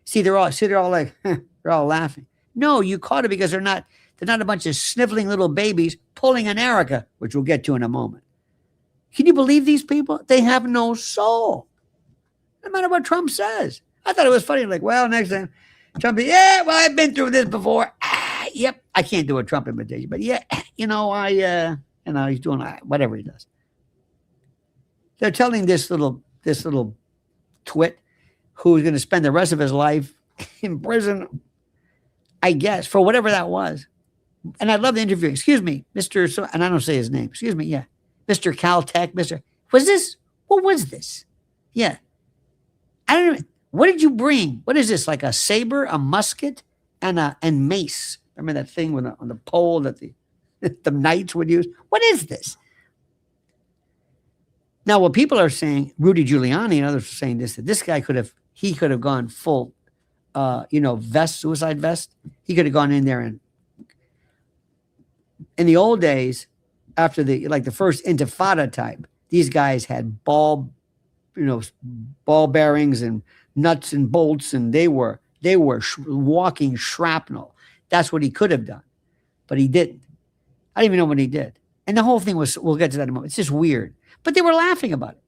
See, they're all like, they're all laughing. No, you caught it because they're not a bunch of sniveling little babies pulling an Erika, which we'll get to in a moment. Can you believe these people? They have no soul. No matter what Trump says. I thought it was funny. Like, well, next time, Trump, "Yeah, well, I've been through this before." Yep. I can't do a Trump imitation, but yeah, he's doing whatever he does. They're telling this little twit who's going to spend the rest of his life in prison, I guess, for whatever that was. And I love the interview. "Excuse me, Mr. And I don't say his name. Excuse me. Yeah. Mr. Caltech, what was this? Yeah. I don't know. What did you bring? What is this? Like a saber, a musket, and mace. Remember that thing on the pole that the knights would use? What is this?" Now, what people are saying, Rudy Giuliani and others are saying that this guy could have gone full, suicide vest. He could have gone in there and in the old days, after the first Intifada type, these guys had ball bearings and nuts and bolts, and they were walking shrapnel. That's what he could have done, but he didn't. I don't even know what he did. And the whole thing was, we'll get to that in a moment. It's just weird. But they were laughing about it.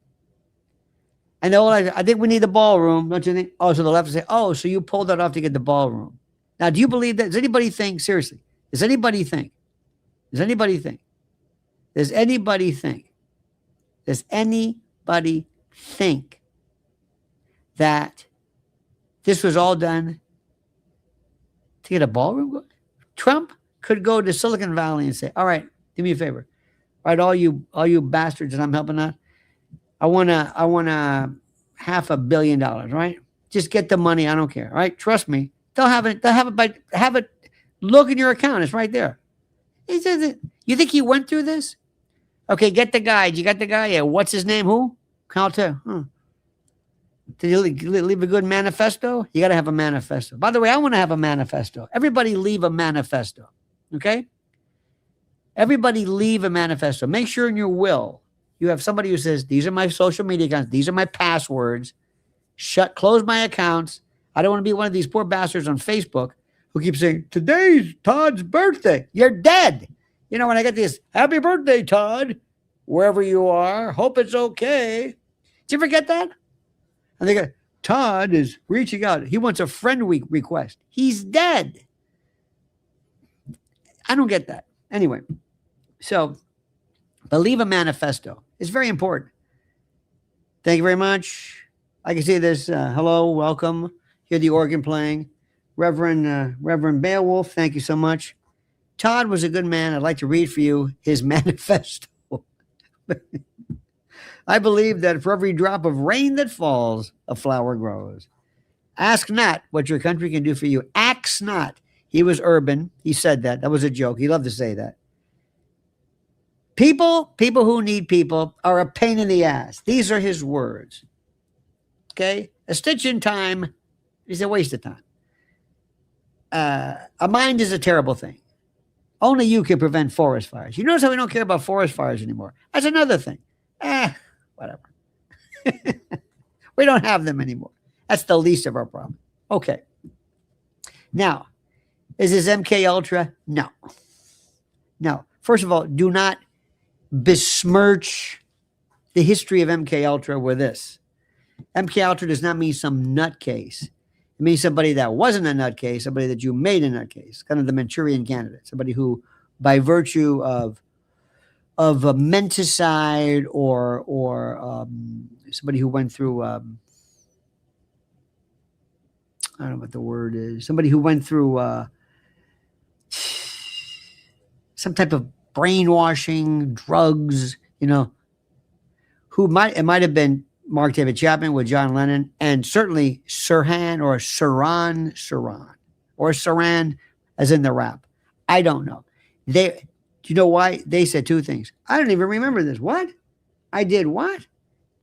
And they're all like, "I think we need the ballroom, don't you think?" Oh, so the left will say, "Oh, so you pulled that off to get the ballroom." Now, do you believe that? Does anybody think, seriously, does anybody think that this was all done to get a ballroom? Trump could go to Silicon Valley and say, "All right, do me a favor. All right, all you bastards that I'm helping out, I want a $500 million, right? Just get the money. I don't care. All right, trust me. They'll have it. Look in your account. It's right there." He says, "You think he went through this? Okay, get the guy. You got the guy? Yeah. What's his name? Who? Caltech. Did you leave a good manifesto? You got to have a manifesto. By the way, I want to have a manifesto. Everybody leave a manifesto. Okay? Everybody leave a manifesto. Make sure in your will you have somebody who says, these are my social media accounts. These are my passwords. Close my accounts. I don't want to be one of these poor bastards on Facebook who keep saying, today's Todd's birthday. You're dead. You know, when I get this, happy birthday, Todd, wherever you are, hope it's okay. Did you ever get that? And they go, Todd is reaching out. He wants a friend week request. He's dead. I don't get that. Anyway, so believe a manifesto. It's very important. Thank you very much. I can see this. Hello, welcome. Hear the organ playing. Reverend Beowulf, thank you so much. Todd was a good man. I'd like to read for you his manifesto. I believe that for every drop of rain that falls, a flower grows. Ask not what your country can do for you. Ask not. He was urban. He said that. That was a joke. He loved to say that. People who need people are a pain in the ass. These are his words. Okay? A stitch in time is a waste of time. A mind is a terrible thing. Only you can prevent forest fires. You notice how we don't care about forest fires anymore. That's another thing. Whatever. We don't have them anymore. That's the least of our problem. Okay. Now, is this MK Ultra? No. No. First of all, do not besmirch the history of MK Ultra with this. MK Ultra does not mean some nutcase. It means somebody that wasn't a nutcase, somebody that you made a nutcase, kind of the Manchurian candidate, somebody who, by virtue of a menticide or somebody who went through, I don't know what the word is, somebody who went through some type of brainwashing, drugs, you know, it might have been Mark David Chapman with John Lennon, and certainly Sirhan or Saran, as in the rap. I don't know. Do you know why? They said two things. I don't even remember this. What? I did what?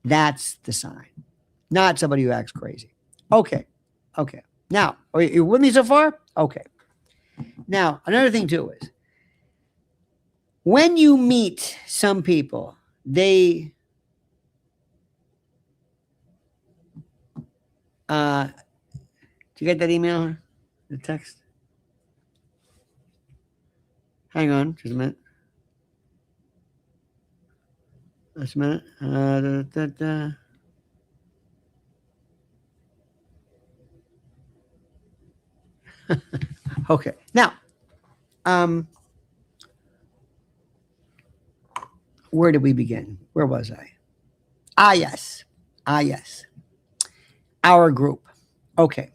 That's the sign. Not somebody who acts crazy. Okay. Now, are you with me so far? Okay. Now, another thing too is, when you meet some people, they did you get that email? The text? Hang on, just a minute. Just a minute. Okay. Now, where did we begin? Where was I? Yes. Our group. Okay.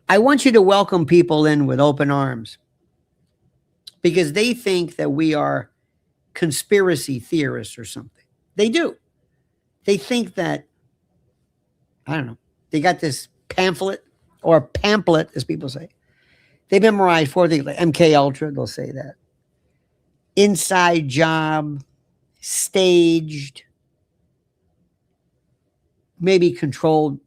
I want you to welcome people in with open arms because they think that we are conspiracy theorists or something. They do. They think that, I don't know, they got this pamphlet or pamphlet, as people say. They memorized 4 things like MK Ultra, they'll say that. Inside job, staged, maybe controlled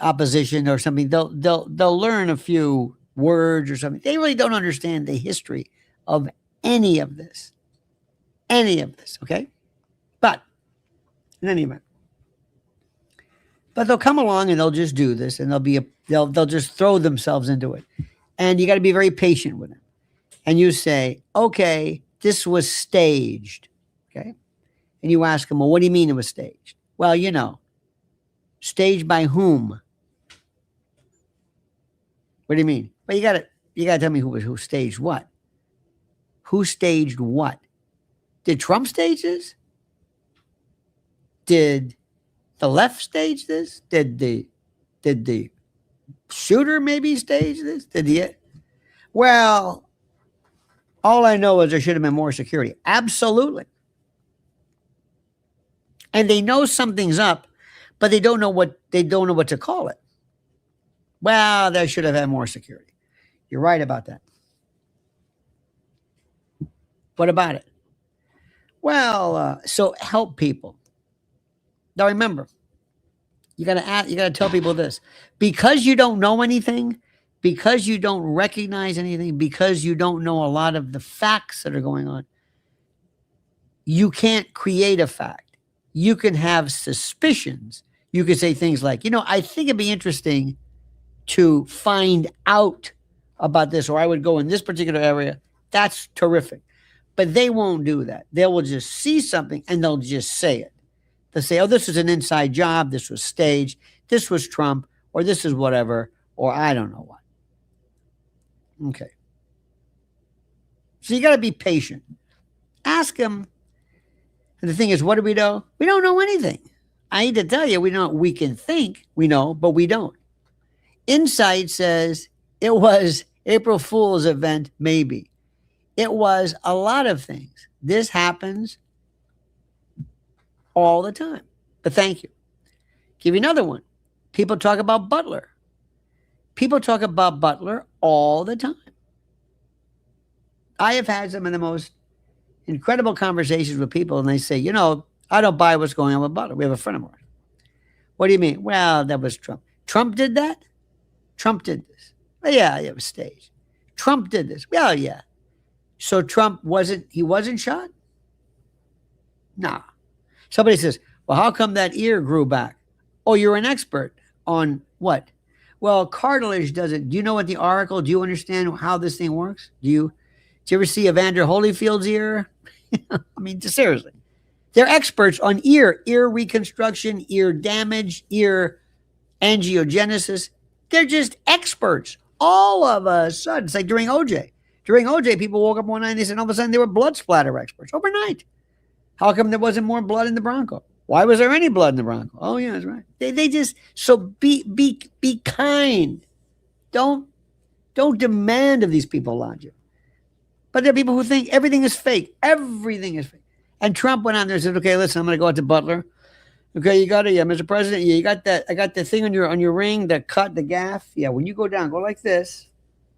opposition or something. They'll learn a few words or something. They really don't understand the history of any of this. Okay? But in any event. But they'll come along and they'll just do this and they'll just throw themselves into it. And you got to be very patient with them. And you say, okay, this was staged. Okay? And you ask them, well, what do you mean it was staged? Well, you know, staged by whom? What do you mean? Well, you gotta tell me who staged what. Who staged what? Did Trump stage this? Did the left stage this? Did the shooter maybe stage this? Well, all I know is there should have been more security. Absolutely. And they know something's up, but they don't know what to call it. Well, they should have had more security. You're right about that. What about it? Well, so help people. Now remember, you gotta tell people this. Because you don't know anything, because you don't recognize anything, because you don't know a lot of the facts that are going on, you can't create a fact. You can have suspicions. You could say things like, I think it'd be interesting to find out about this, or I would go in this particular area. That's terrific. But they won't do that. They will just see something and they'll just say it. They'll say, oh, this is an inside job. This was staged. This was Trump, or this is whatever, or I don't know what. Okay. So you got to be patient. Ask them. And the thing is, what do we know? We don't know anything. I need to tell you, we can think we know, but we don't. Insight says it was April Fool's event, maybe. It was a lot of things. This happens all the time. But thank you. Give you another one. People talk about Butler. People talk about Butler all the time. I have had some of the most incredible conversations with people, and they say, I don't buy what's going on with Butler. We have a friend of ours. What do you mean? Well, that was Trump. Trump did that? Trump did this. Well, yeah, it was staged. Trump did this. Well, yeah. So Trump wasn't shot? Nah. Somebody says, well, how come that ear grew back? Oh, you're an expert on what? Well, cartilage doesn't. Do you know what the auricle? Do you understand how this thing works? Did you ever see Evander Holyfield's ear? I mean, seriously. They're experts on ear reconstruction, ear damage, ear angiogenesis. They're just experts. All of a sudden, it's like during OJ. During OJ, people woke up one night and they said all of a sudden they were blood splatter experts overnight. How come there wasn't more blood in the Bronco? Why was there any blood in the Bronco? Oh, yeah, that's right. They just, so be kind. Don't demand of these people logic. But there are people who think everything is fake. Everything is fake. And Trump went on there and said, okay, listen, I'm going to go out to Butler. Okay, you got it, yeah, Mr. President. Yeah, you got that. I got the thing on your ring, the cut, the gaff. Yeah, when you go down, go like this.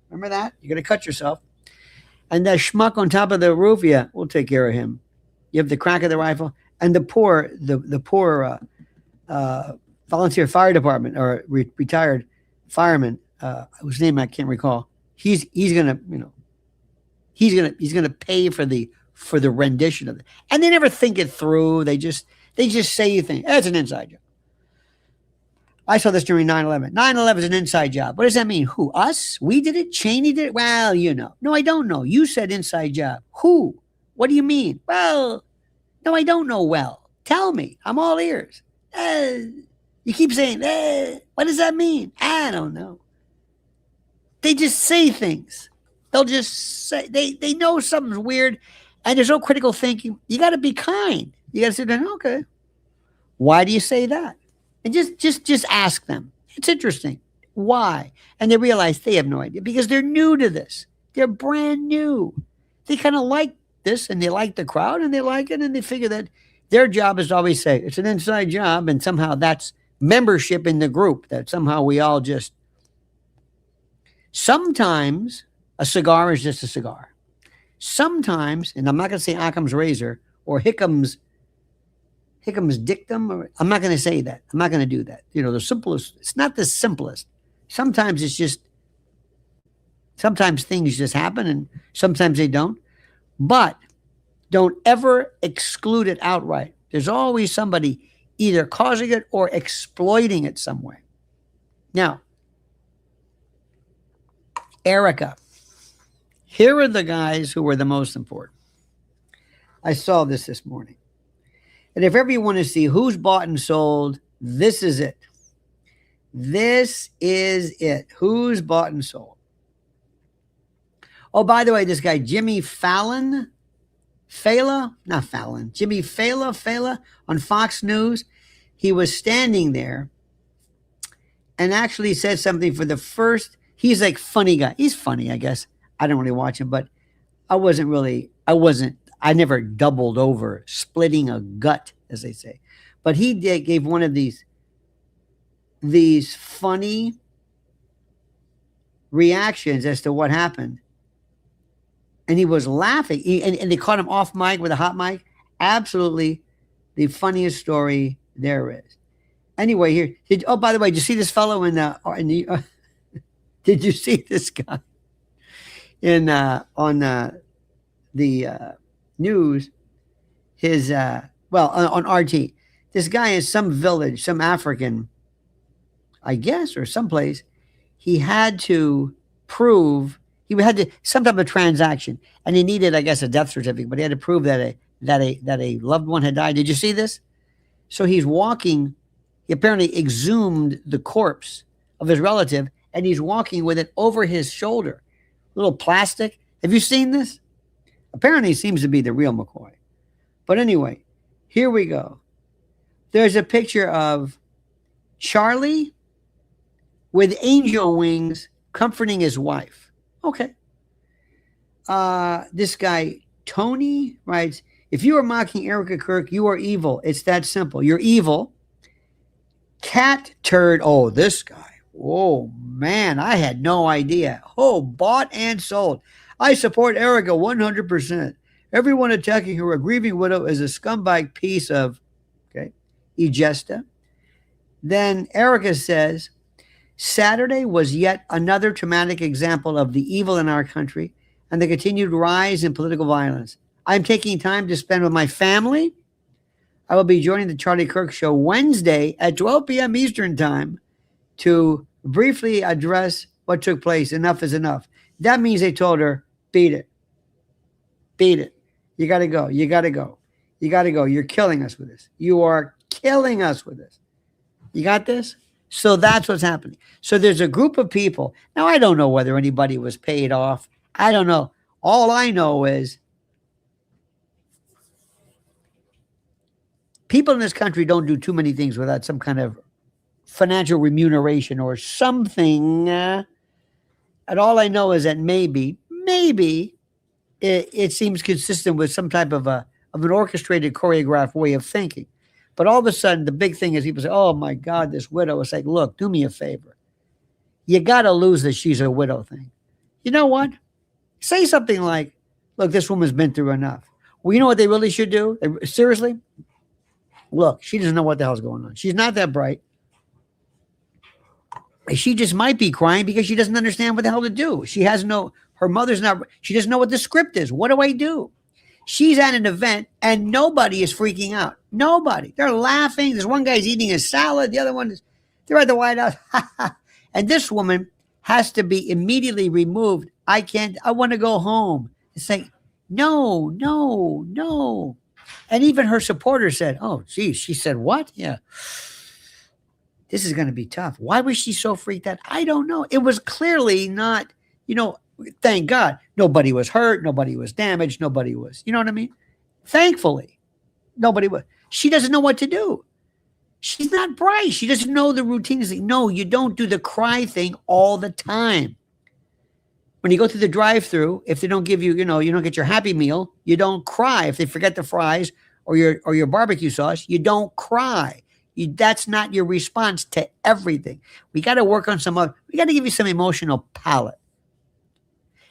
Remember that? You're going to cut yourself. And that schmuck on top of the roof, yeah, we'll take care of him. You have the crack of the rifle. And the poor volunteer fire department or retired fireman, whose name I can't recall. He's gonna pay for the rendition of it. And they never think it through. They just say things. That's an inside job. I saw this during 9/11. 9/11 is an inside job. What does that mean? Who? Us? We did it? Cheney did it? Well, No, I don't know. You said inside job. Who? What do you mean? Well, no, I don't know well. Tell me. I'm all ears. You keep saying, what does that mean? I don't know. They just say things. They'll just say, they know something's weird, and there's no critical thinking. You got to be kind. You got to sit there, okay. Why do you say that? And just ask them. It's interesting. Why? And they realize they have no idea because they're new to this. They're brand new. They kind of like this, and they like the crowd, and they like it, and they figure that their job is to always say it's an inside job, and somehow that's membership in the group, that somehow we all just. Sometimes a cigar is just a cigar. Sometimes, and I'm not going to say Occam's razor or Hickham's dictum. I'm not going to say that. I'm not going to do that. The simplest. It's not the simplest. Sometimes things just happen, and sometimes they don't. But don't ever exclude it outright. There's always somebody either causing it or exploiting it some way. Now, Erika. Here are the guys who were the most important. I saw this morning. And if ever you want to see who's bought and sold, this is it. This is it. Who's bought and sold. Oh, by the way, this guy, Jimmy Fallon on Fox News, he was standing there and actually said something for the first, he's like funny guy. He's funny, I guess. I don't really watch him, but I never doubled over splitting a gut, as they say. But he gave one of these funny reactions as to what happened. And he was laughing. And they caught him off mic with a hot mic. Absolutely the funniest story there is. Anyway, here. By the way, did you see this fellow did you see this guy on the news? his on RT. This guy is some village, some African, I guess, or someplace. He had to prove he had to some type of transaction, and he needed, I guess, a death certificate. But he had to prove that a loved one had died. Did you see this? So he's walking. He apparently exhumed the corpse of his relative, and he's walking with it over his shoulder, little plastic. Have you seen this? Apparently, he seems to be the real McCoy. But anyway, here we go. There's a picture of Charlie with angel wings comforting his wife. Okay. This guy, Tony, writes, if you are mocking Erika Kirk, you are evil. It's that simple. You're evil. Cat turd. Oh, this guy. Oh, man, I had no idea. Oh, bought and sold. I support Erika 100%. Everyone attacking her, a grieving widow, is a scumbag piece of, okay, egesta. Then Erika says, Saturday was yet another traumatic example of the evil in our country and the continued rise in political violence. I'm taking time to spend with my family. I will be joining the Charlie Kirk Show Wednesday at 12 p.m. Eastern Time to briefly address what took place. Enough is enough. That means they told her, beat it. Beat it. You got to go. You got to go. You got to go. You're killing us with this. You are killing us with this. You got this? So that's what's happening. So there's a group of people. Now, I don't know whether anybody was paid off. I don't know. All I know is people in this country don't do too many things without some kind of financial remuneration or something. And all I know is that maybe it seems consistent with some type of an orchestrated, choreographed way of thinking. But all of a sudden, the big thing is people say, oh, my God, this widow. It's like, look, do me a favor. You got to lose the she's a widow thing. You know what? Say something like, look, this woman's been through enough. Well, you know what they really should do? Seriously? Look, she doesn't know what the hell's going on. She's not that bright. She just might be crying because she doesn't understand what the hell to do. Her mother's not, she doesn't know what the script is. What do I do? She's at an event and nobody is freaking out. Nobody. They're laughing. There's one guy's eating his salad. The other one is, they're at the White House. And this woman has to be immediately removed. I want to go home. It's like, no. And even her supporters said, oh, geez, she said what? Yeah. This is going to be tough. Why was she so freaked out? I don't know. It was clearly not, thank God. Nobody was hurt. Nobody was damaged. Nobody was, you know what I mean? Thankfully, nobody was. She doesn't know what to do. She's not bright. She doesn't know the routines. No, you don't do the cry thing all the time. When you go through the drive-through, if they don't give you, you don't get your Happy Meal, you don't cry. If they forget the fries or your barbecue sauce, you don't cry. That's not your response to everything. We got to work on we got to give you some emotional palate.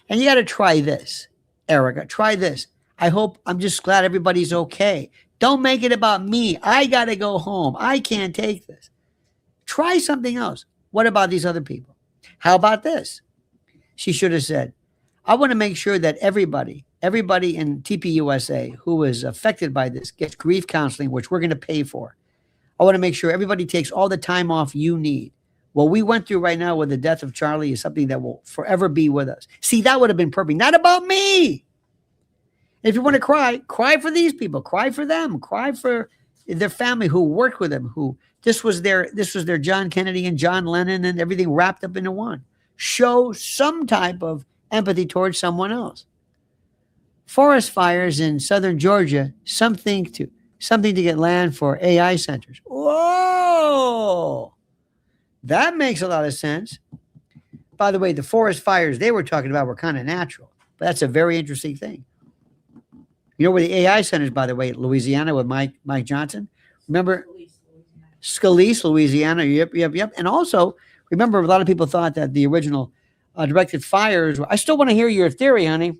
And you got to try this, Erika. Try this. I'm just glad everybody's okay. Don't make it about me. I got to go home. I can't take this. Try something else. What about these other people? How about this? She should have said, I want to make sure that everybody in TPUSA who is affected by this gets grief counseling, which we're going to pay for. I want to make sure everybody takes all the time off you need. What we went through right now with the death of Charlie is something that will forever be with us. See, that would have been perfect. Not about me. If you want to cry for these people. Cry for them. Cry for their family who worked with them. This was their John Kennedy and John Lennon and everything wrapped up into one. Show some type of empathy towards someone else. Forest fires in southern Georgia, something to get land for AI centers. Whoa! That makes a lot of sense. By the way, the forest fires they were talking about were kind of natural. But that's a very interesting thing. You know where the AI centers, by the way, Louisiana with Mike Johnson? Remember? Scalise, Louisiana. Yep. And also, remember, a lot of people thought that the original directed fires. I still want to hear your theory, honey.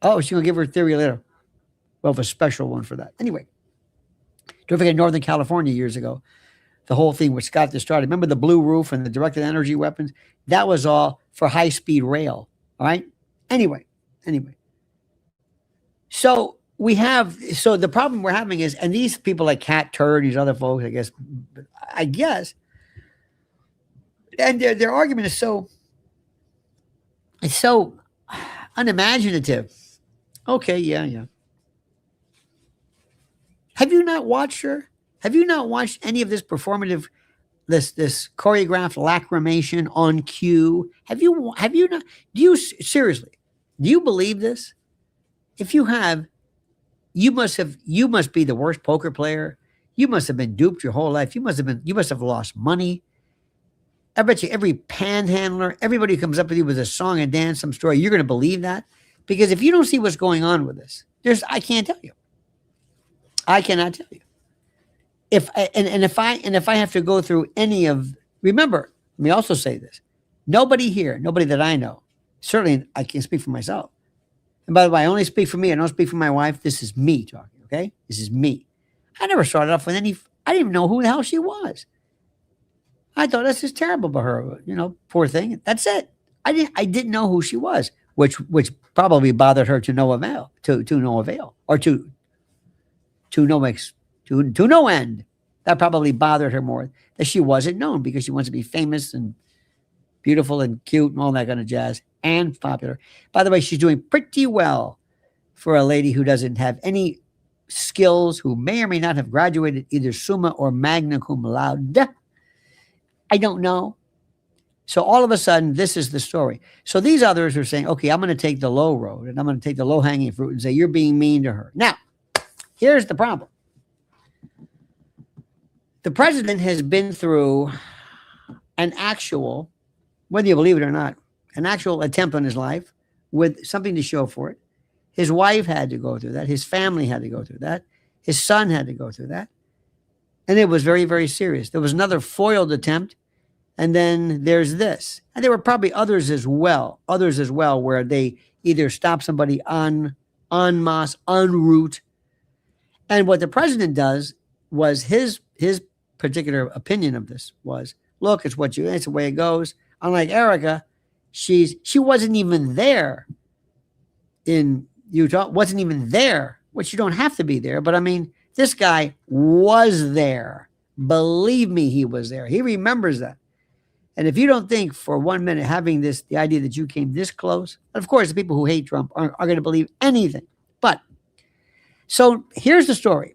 Oh, she's going to give her theory later. We'll have a special one for that. Anyway, don't forget Northern California years ago. The whole thing with Scott started. Remember the blue roof and the directed energy weapons? That was all for high-speed rail. All right? Anyway. So so the problem we're having is, and these people like Cat Turd, these other folks, I guess, and their argument is it's so unimaginative. Okay, yeah. Have you not watched her? Have you not watched any of this performative, this choreographed lacrimation on cue? Have you not? Do you seriously? Do you believe this? If you have, you must be the worst poker player. You must have been duped your whole life. You must have lost money. I bet you every panhandler, everybody who comes up with you with a song and dance, some story, you're going to believe that. Because if you don't see what's going on with this, I can't tell you. I cannot tell you. If I have to go through any of, remember, let me also say this. Nobody here, nobody that I know, certainly I can't speak for myself. And by the way, I only speak for me. I don't speak for my wife. This is me talking, okay? This is me. I never started off with I didn't even know who the hell she was. I thought that's just terrible about her, poor thing. That's it. I didn't know who she was, which probably bothered her to no avail, or to no end. That probably bothered her more, that she wasn't known, because she wants to be famous and beautiful and cute and all that kind of jazz, and popular. By the way, she's doing pretty well for a lady who doesn't have any skills, who may or may not have graduated either summa or magna cum laude. I don't know. So all of a sudden, this is the story. So these others are saying, okay, I'm going to take the low road, and I'm going to take the low-hanging fruit and say, you're being mean to her. Now, here's the problem. The president has been through an actual, whether you believe it or not, an actual attempt on his life with something to show for it. His wife had to go through that. His family had to go through that. His son had to go through that. And it was very, very serious. There was another foiled attempt. And then there's this. And there were probably others as well, where they either stop somebody en masse, en route. And what the president does was his particular opinion of this was, look, it's the way it goes. Unlike Erika, she wasn't even there in Utah, wasn't even there, which you don't have to be there. But I mean, this guy was there. Believe me, he was there. He remembers that. And if you don't think for 1 minute having the idea that you came this close, of course, the people who hate Trump are going to believe anything. But so here's the story.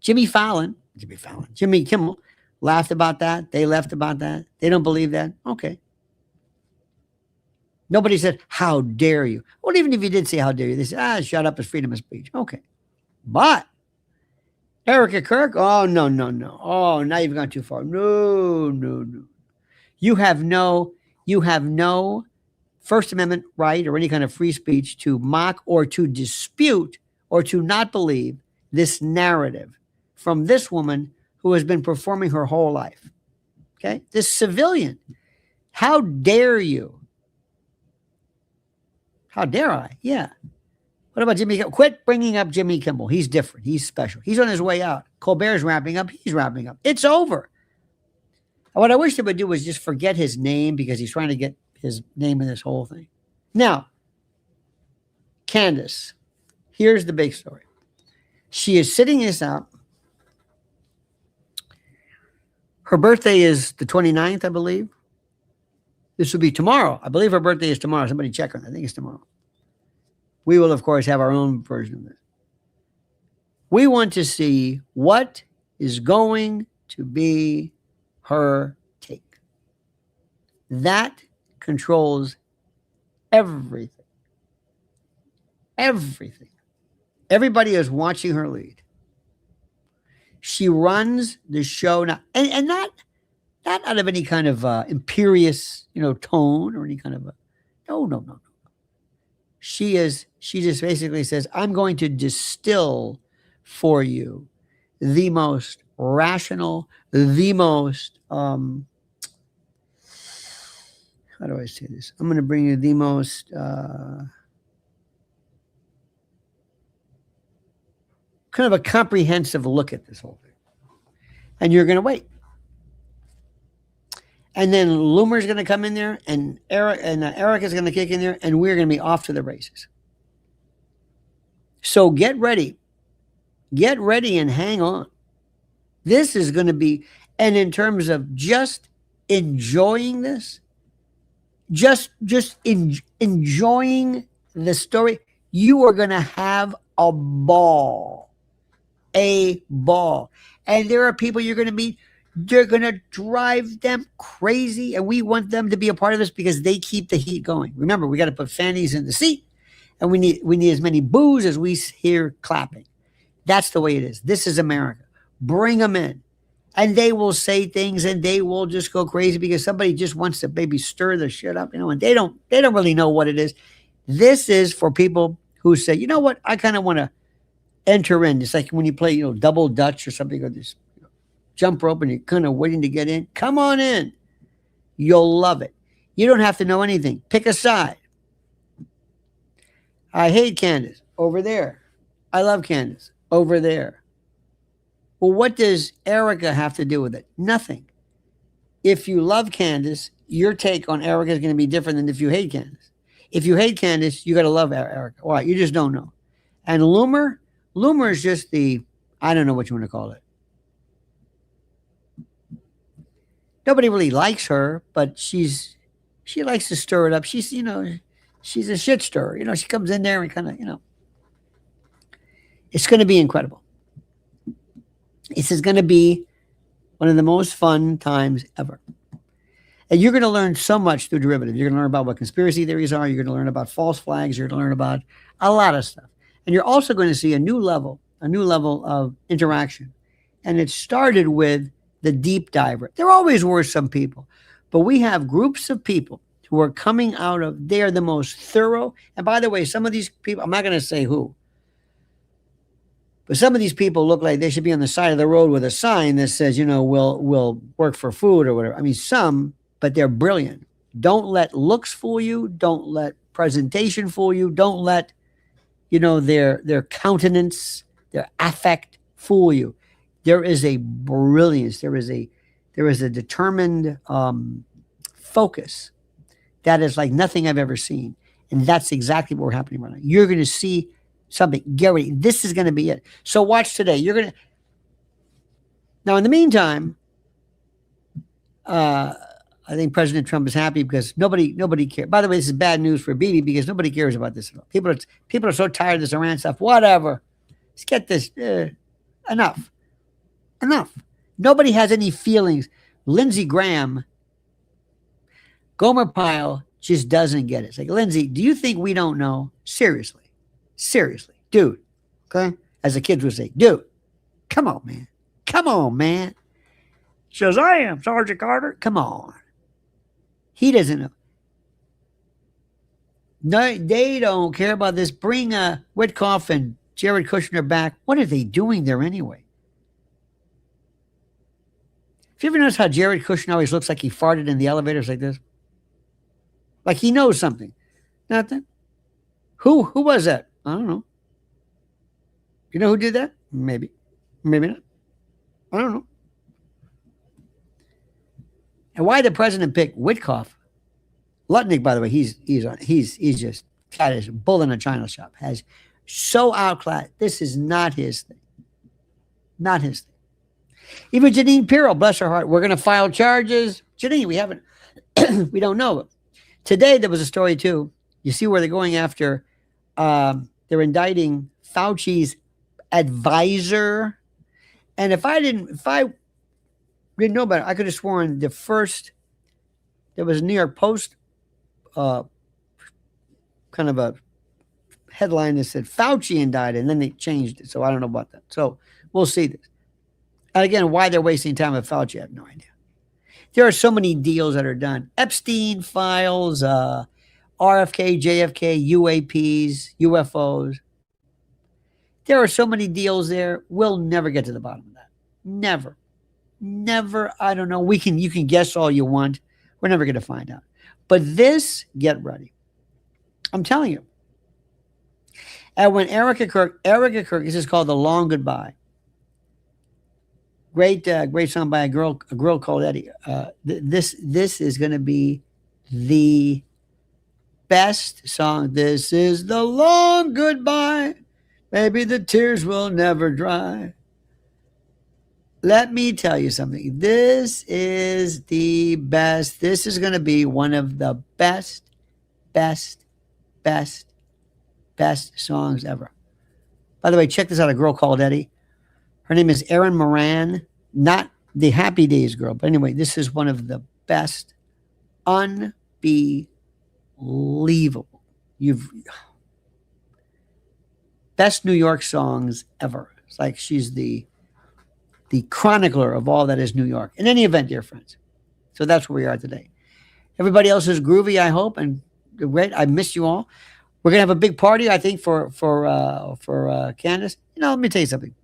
Jimmy Kimmel laughed about that. They laughed about that. They don't believe that. Okay. Nobody said, how dare you? Well, even if you did say, how dare you? They said, shut up, it's freedom of speech. Okay. But Erika Kirk, oh, no. Oh, now you've gone too far. No. You have no First Amendment right or any kind of free speech to mock or to dispute or to not believe this narrative from this woman who has been performing her whole life. Okay? This civilian. How dare you? How dare I? Yeah. What about Jimmy Kimmel? Quit bringing up Jimmy Kimmel. He's different. He's special. He's on his way out. Colbert's wrapping up. He's wrapping up. It's over. What I wish they would do was just forget his name, because he's trying to get his name in this whole thing. Now, Candace, here's the big story. She is sitting this out. Her birthday is the 29th, I believe. This will be tomorrow. I believe her birthday is tomorrow. Somebody check on it. I think it's tomorrow. We will, of course, have our own version of this. We want to see what is going to be her take. That controls everything. Everything. Everybody is watching her lead. She runs the show now, and not out of any kind of imperious, tone or any kind of no. She just basically says, I'm going to distill for you the most rational, the most, how do I say this? I'm going to bring you the most, kind of a comprehensive look at this whole thing. And you're going to wait. And then Loomer's going to come in there, and Erika's going to kick in there, and we're going to be off to the races. So get ready. Get ready and hang on. This is going to be, and in terms of just enjoying this, enjoying the story, you are going to have a ball. A ball. And there are people you're going to meet, they're going to drive them crazy. And we want them to be a part of this because they keep the heat going. Remember, we got to put fannies in the seat, and we need as many boos as we hear clapping. That's the way it is. This is America. Bring them in. And they will say things and they will just go crazy because somebody just wants to maybe stir the shit up, and they don't really know what it is. This is for people who say, you know what, I kind of want to enter in. It's like when you play, double Dutch or something, or this jump rope, and you're kind of waiting to get in. Come on in. You'll love it. You don't have to know anything. Pick a side. I hate Candace. Over there. I love Candace. Over there. Well, what does Erika have to do with it? Nothing. If you love Candace, your take on Erika is going to be different than if you hate Candace. If you hate Candace, you got to love Erika. Why? You just don't know. And Loomer is just I don't know what you want to call it. Nobody really likes her, but she likes to stir it up. She's a shit stirrer. She comes in there and kind of, it's going to be incredible. This is going to be one of the most fun times ever. And you're going to learn so much through derivatives. You're going to learn about what conspiracy theories are. You're going to learn about false flags. You're going to learn about a lot of stuff. And you're also going to see a new level of interaction. And it started with the deep diver. There always were some people, but we have groups of people who are coming out of, they are the most thorough. And by the way, some of these people, I'm not going to say who, but some of these people look like they should be on the side of the road with a sign that says, we'll work for food or whatever. I mean, some, but they're brilliant. Don't let looks fool you. Don't let presentation fool you. Don't let, their countenance, their affect fool you. There is a brilliance. There is a determined focus that is like nothing I've ever seen. And that's exactly what's happening right now. You're going to see something. Gary, this is going to be it. So watch today. Now, in the meantime, I think President Trump is happy because nobody cares. By the way, this is bad news for Bibi because nobody cares about this at all. People are so tired of this Iran stuff. Whatever. Let's get this. Enough. Nobody has any feelings. Lindsey Graham, Gomer Pyle just doesn't get it. It's like, Lindsey, do you think we don't know? Seriously, dude. Okay, as the kids would say, dude, come on, man. Says, I am Sergeant Carter. Come on. He doesn't know. No, they don't care about this. Bring Witkoff and Jared Kushner back. What are they doing there anyway? Have you ever noticed how Jared Kushner always looks like he farted in the elevators like this? Like he knows something. Nothing. Who was that? I don't know. You know who did that? Maybe not. I don't know. And why the president picked Witkoff? Lutnick, by the way, he's just got his bull in a china shop. Has so outclassed. This is not his thing. Not his thing. Even Janine Pirro, bless her heart, we're going to file charges. Janine, we haven't, we don't know. Today there was a story too. You see where they're going after, they're indicting Fauci's advisor. And if I didn't know about it, I could have sworn there was a New York Post kind of a headline that said Fauci indicted, and then they changed it. So I don't know about that. So we'll see this. And again, why they're wasting time with Fauci, I have no idea. There are so many deals that are done. Epstein files, RFK, JFK, UAPs, UFOs. There are so many deals there. We'll never get to the bottom of that. Never. I don't know. You can guess all you want. We're never going to find out. But this, get ready. I'm telling you. And when Erika Kirk, this is called The Long Goodbye. Great song by a girl called Eddie. This is going to be the best song. This is the long goodbye. Maybe the tears will never dry. Let me tell you something. This is the best. This is going to be one of the best, best, best, best songs ever. By the way, check this out. A girl called Eddie. Her name is Erin Moran. Not the Happy Days girl. But anyway, this is one of the best. Unbelievable. Best New York songs ever. It's like she's the chronicler of all that is New York. In any event, dear friends. So that's where we are today. Everybody else is groovy, I hope, and great. I miss you all. We're gonna have a big party, I think, for Candace. You know, let me tell you something.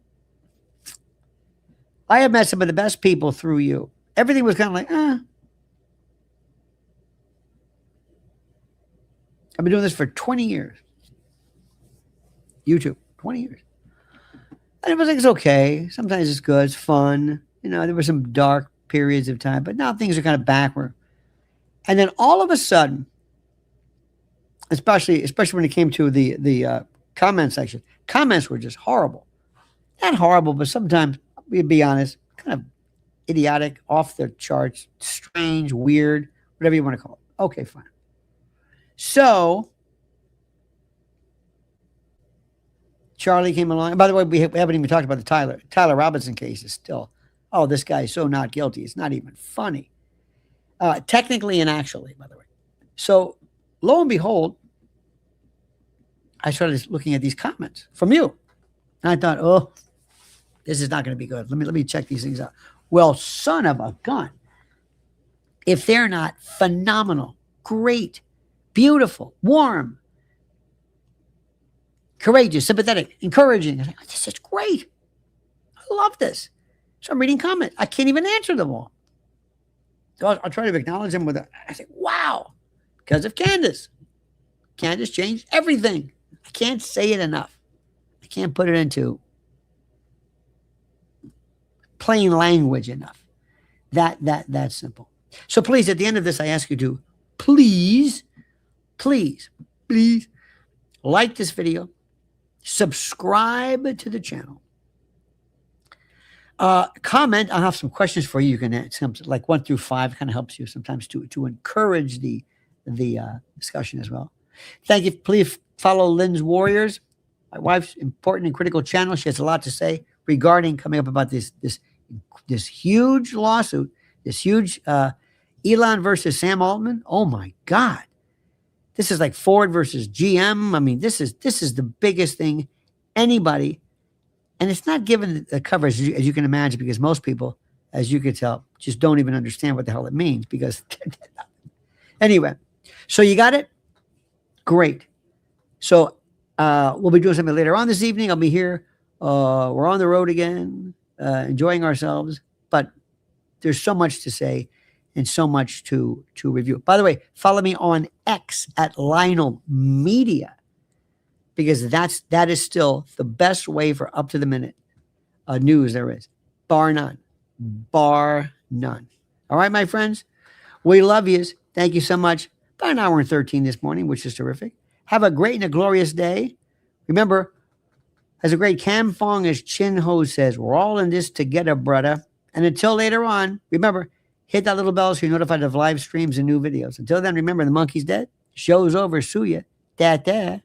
I have met some of the best people through you. Everything was kind of like, I've been doing this for 20 years. YouTube, 20 years. And it was like, it's okay. Sometimes it's good. It's fun. You know, there were some dark periods of time, but now things are kind of backward. And then all of a sudden, especially when it came to the comment section, comments were just horrible. Not horrible, but sometimes, we'll be honest, kind of idiotic, off the charts, strange, weird, whatever you want to call it. Okay, fine. So Charlie came along. And by the way, we haven't even talked about the Tyler Robinson case. Is still, oh, this guy is so not guilty. It's not even funny. Technically and actually, by the way. So lo and behold, I started looking at these comments from you. And I thought, oh, this is not going to be good. Let me check these things out. Well, son of a gun. If they're not phenomenal, great, beautiful, warm, courageous, sympathetic, encouraging. I was like, this is great. I love this. So I'm reading comments. I can't even answer them all. So I'll try to acknowledge them with I think, wow, because of Candace. Candace changed everything. I can't say it enough. I can't put it into plain language enough. That's simple. So please, at the end of this, I ask you to please like this video. Subscribe to the channel. Comment. I'll have some questions for you. You can answer, like 1 through 5, kind of helps you sometimes to encourage the discussion as well. Thank you. Please follow Lynn's Warriors, my wife's important and critical channel. She has a lot to say regarding coming up about this huge lawsuit, this huge Elon versus Sam Altman. Oh my God. This is like Ford versus GM. I mean, this is the biggest thing anybody, and it's not given the coverage as you can imagine, because most people, as you can tell, just don't even understand what the hell it means. Because anyway, so you got it? Great. So we'll be doing something later on this evening. I'll be here. We're on the road again, enjoying ourselves, but there's so much to say and so much to review. By the way, follow me on X at Lionel Media, because that is still the best way for up to the minute news there is, bar none. Bar none. All right, my friends, we love yous. Thank you so much. About an hour and 13 this morning, which is terrific. Have a great and a glorious day. Remember, as a great Cam Fong as Chin Ho says, we're all in this together, brother. And until later on, remember, hit that little bell so you're notified of live streams and new videos. Until then, remember, the monkey's dead. Show's over. Sue ya. Da-da.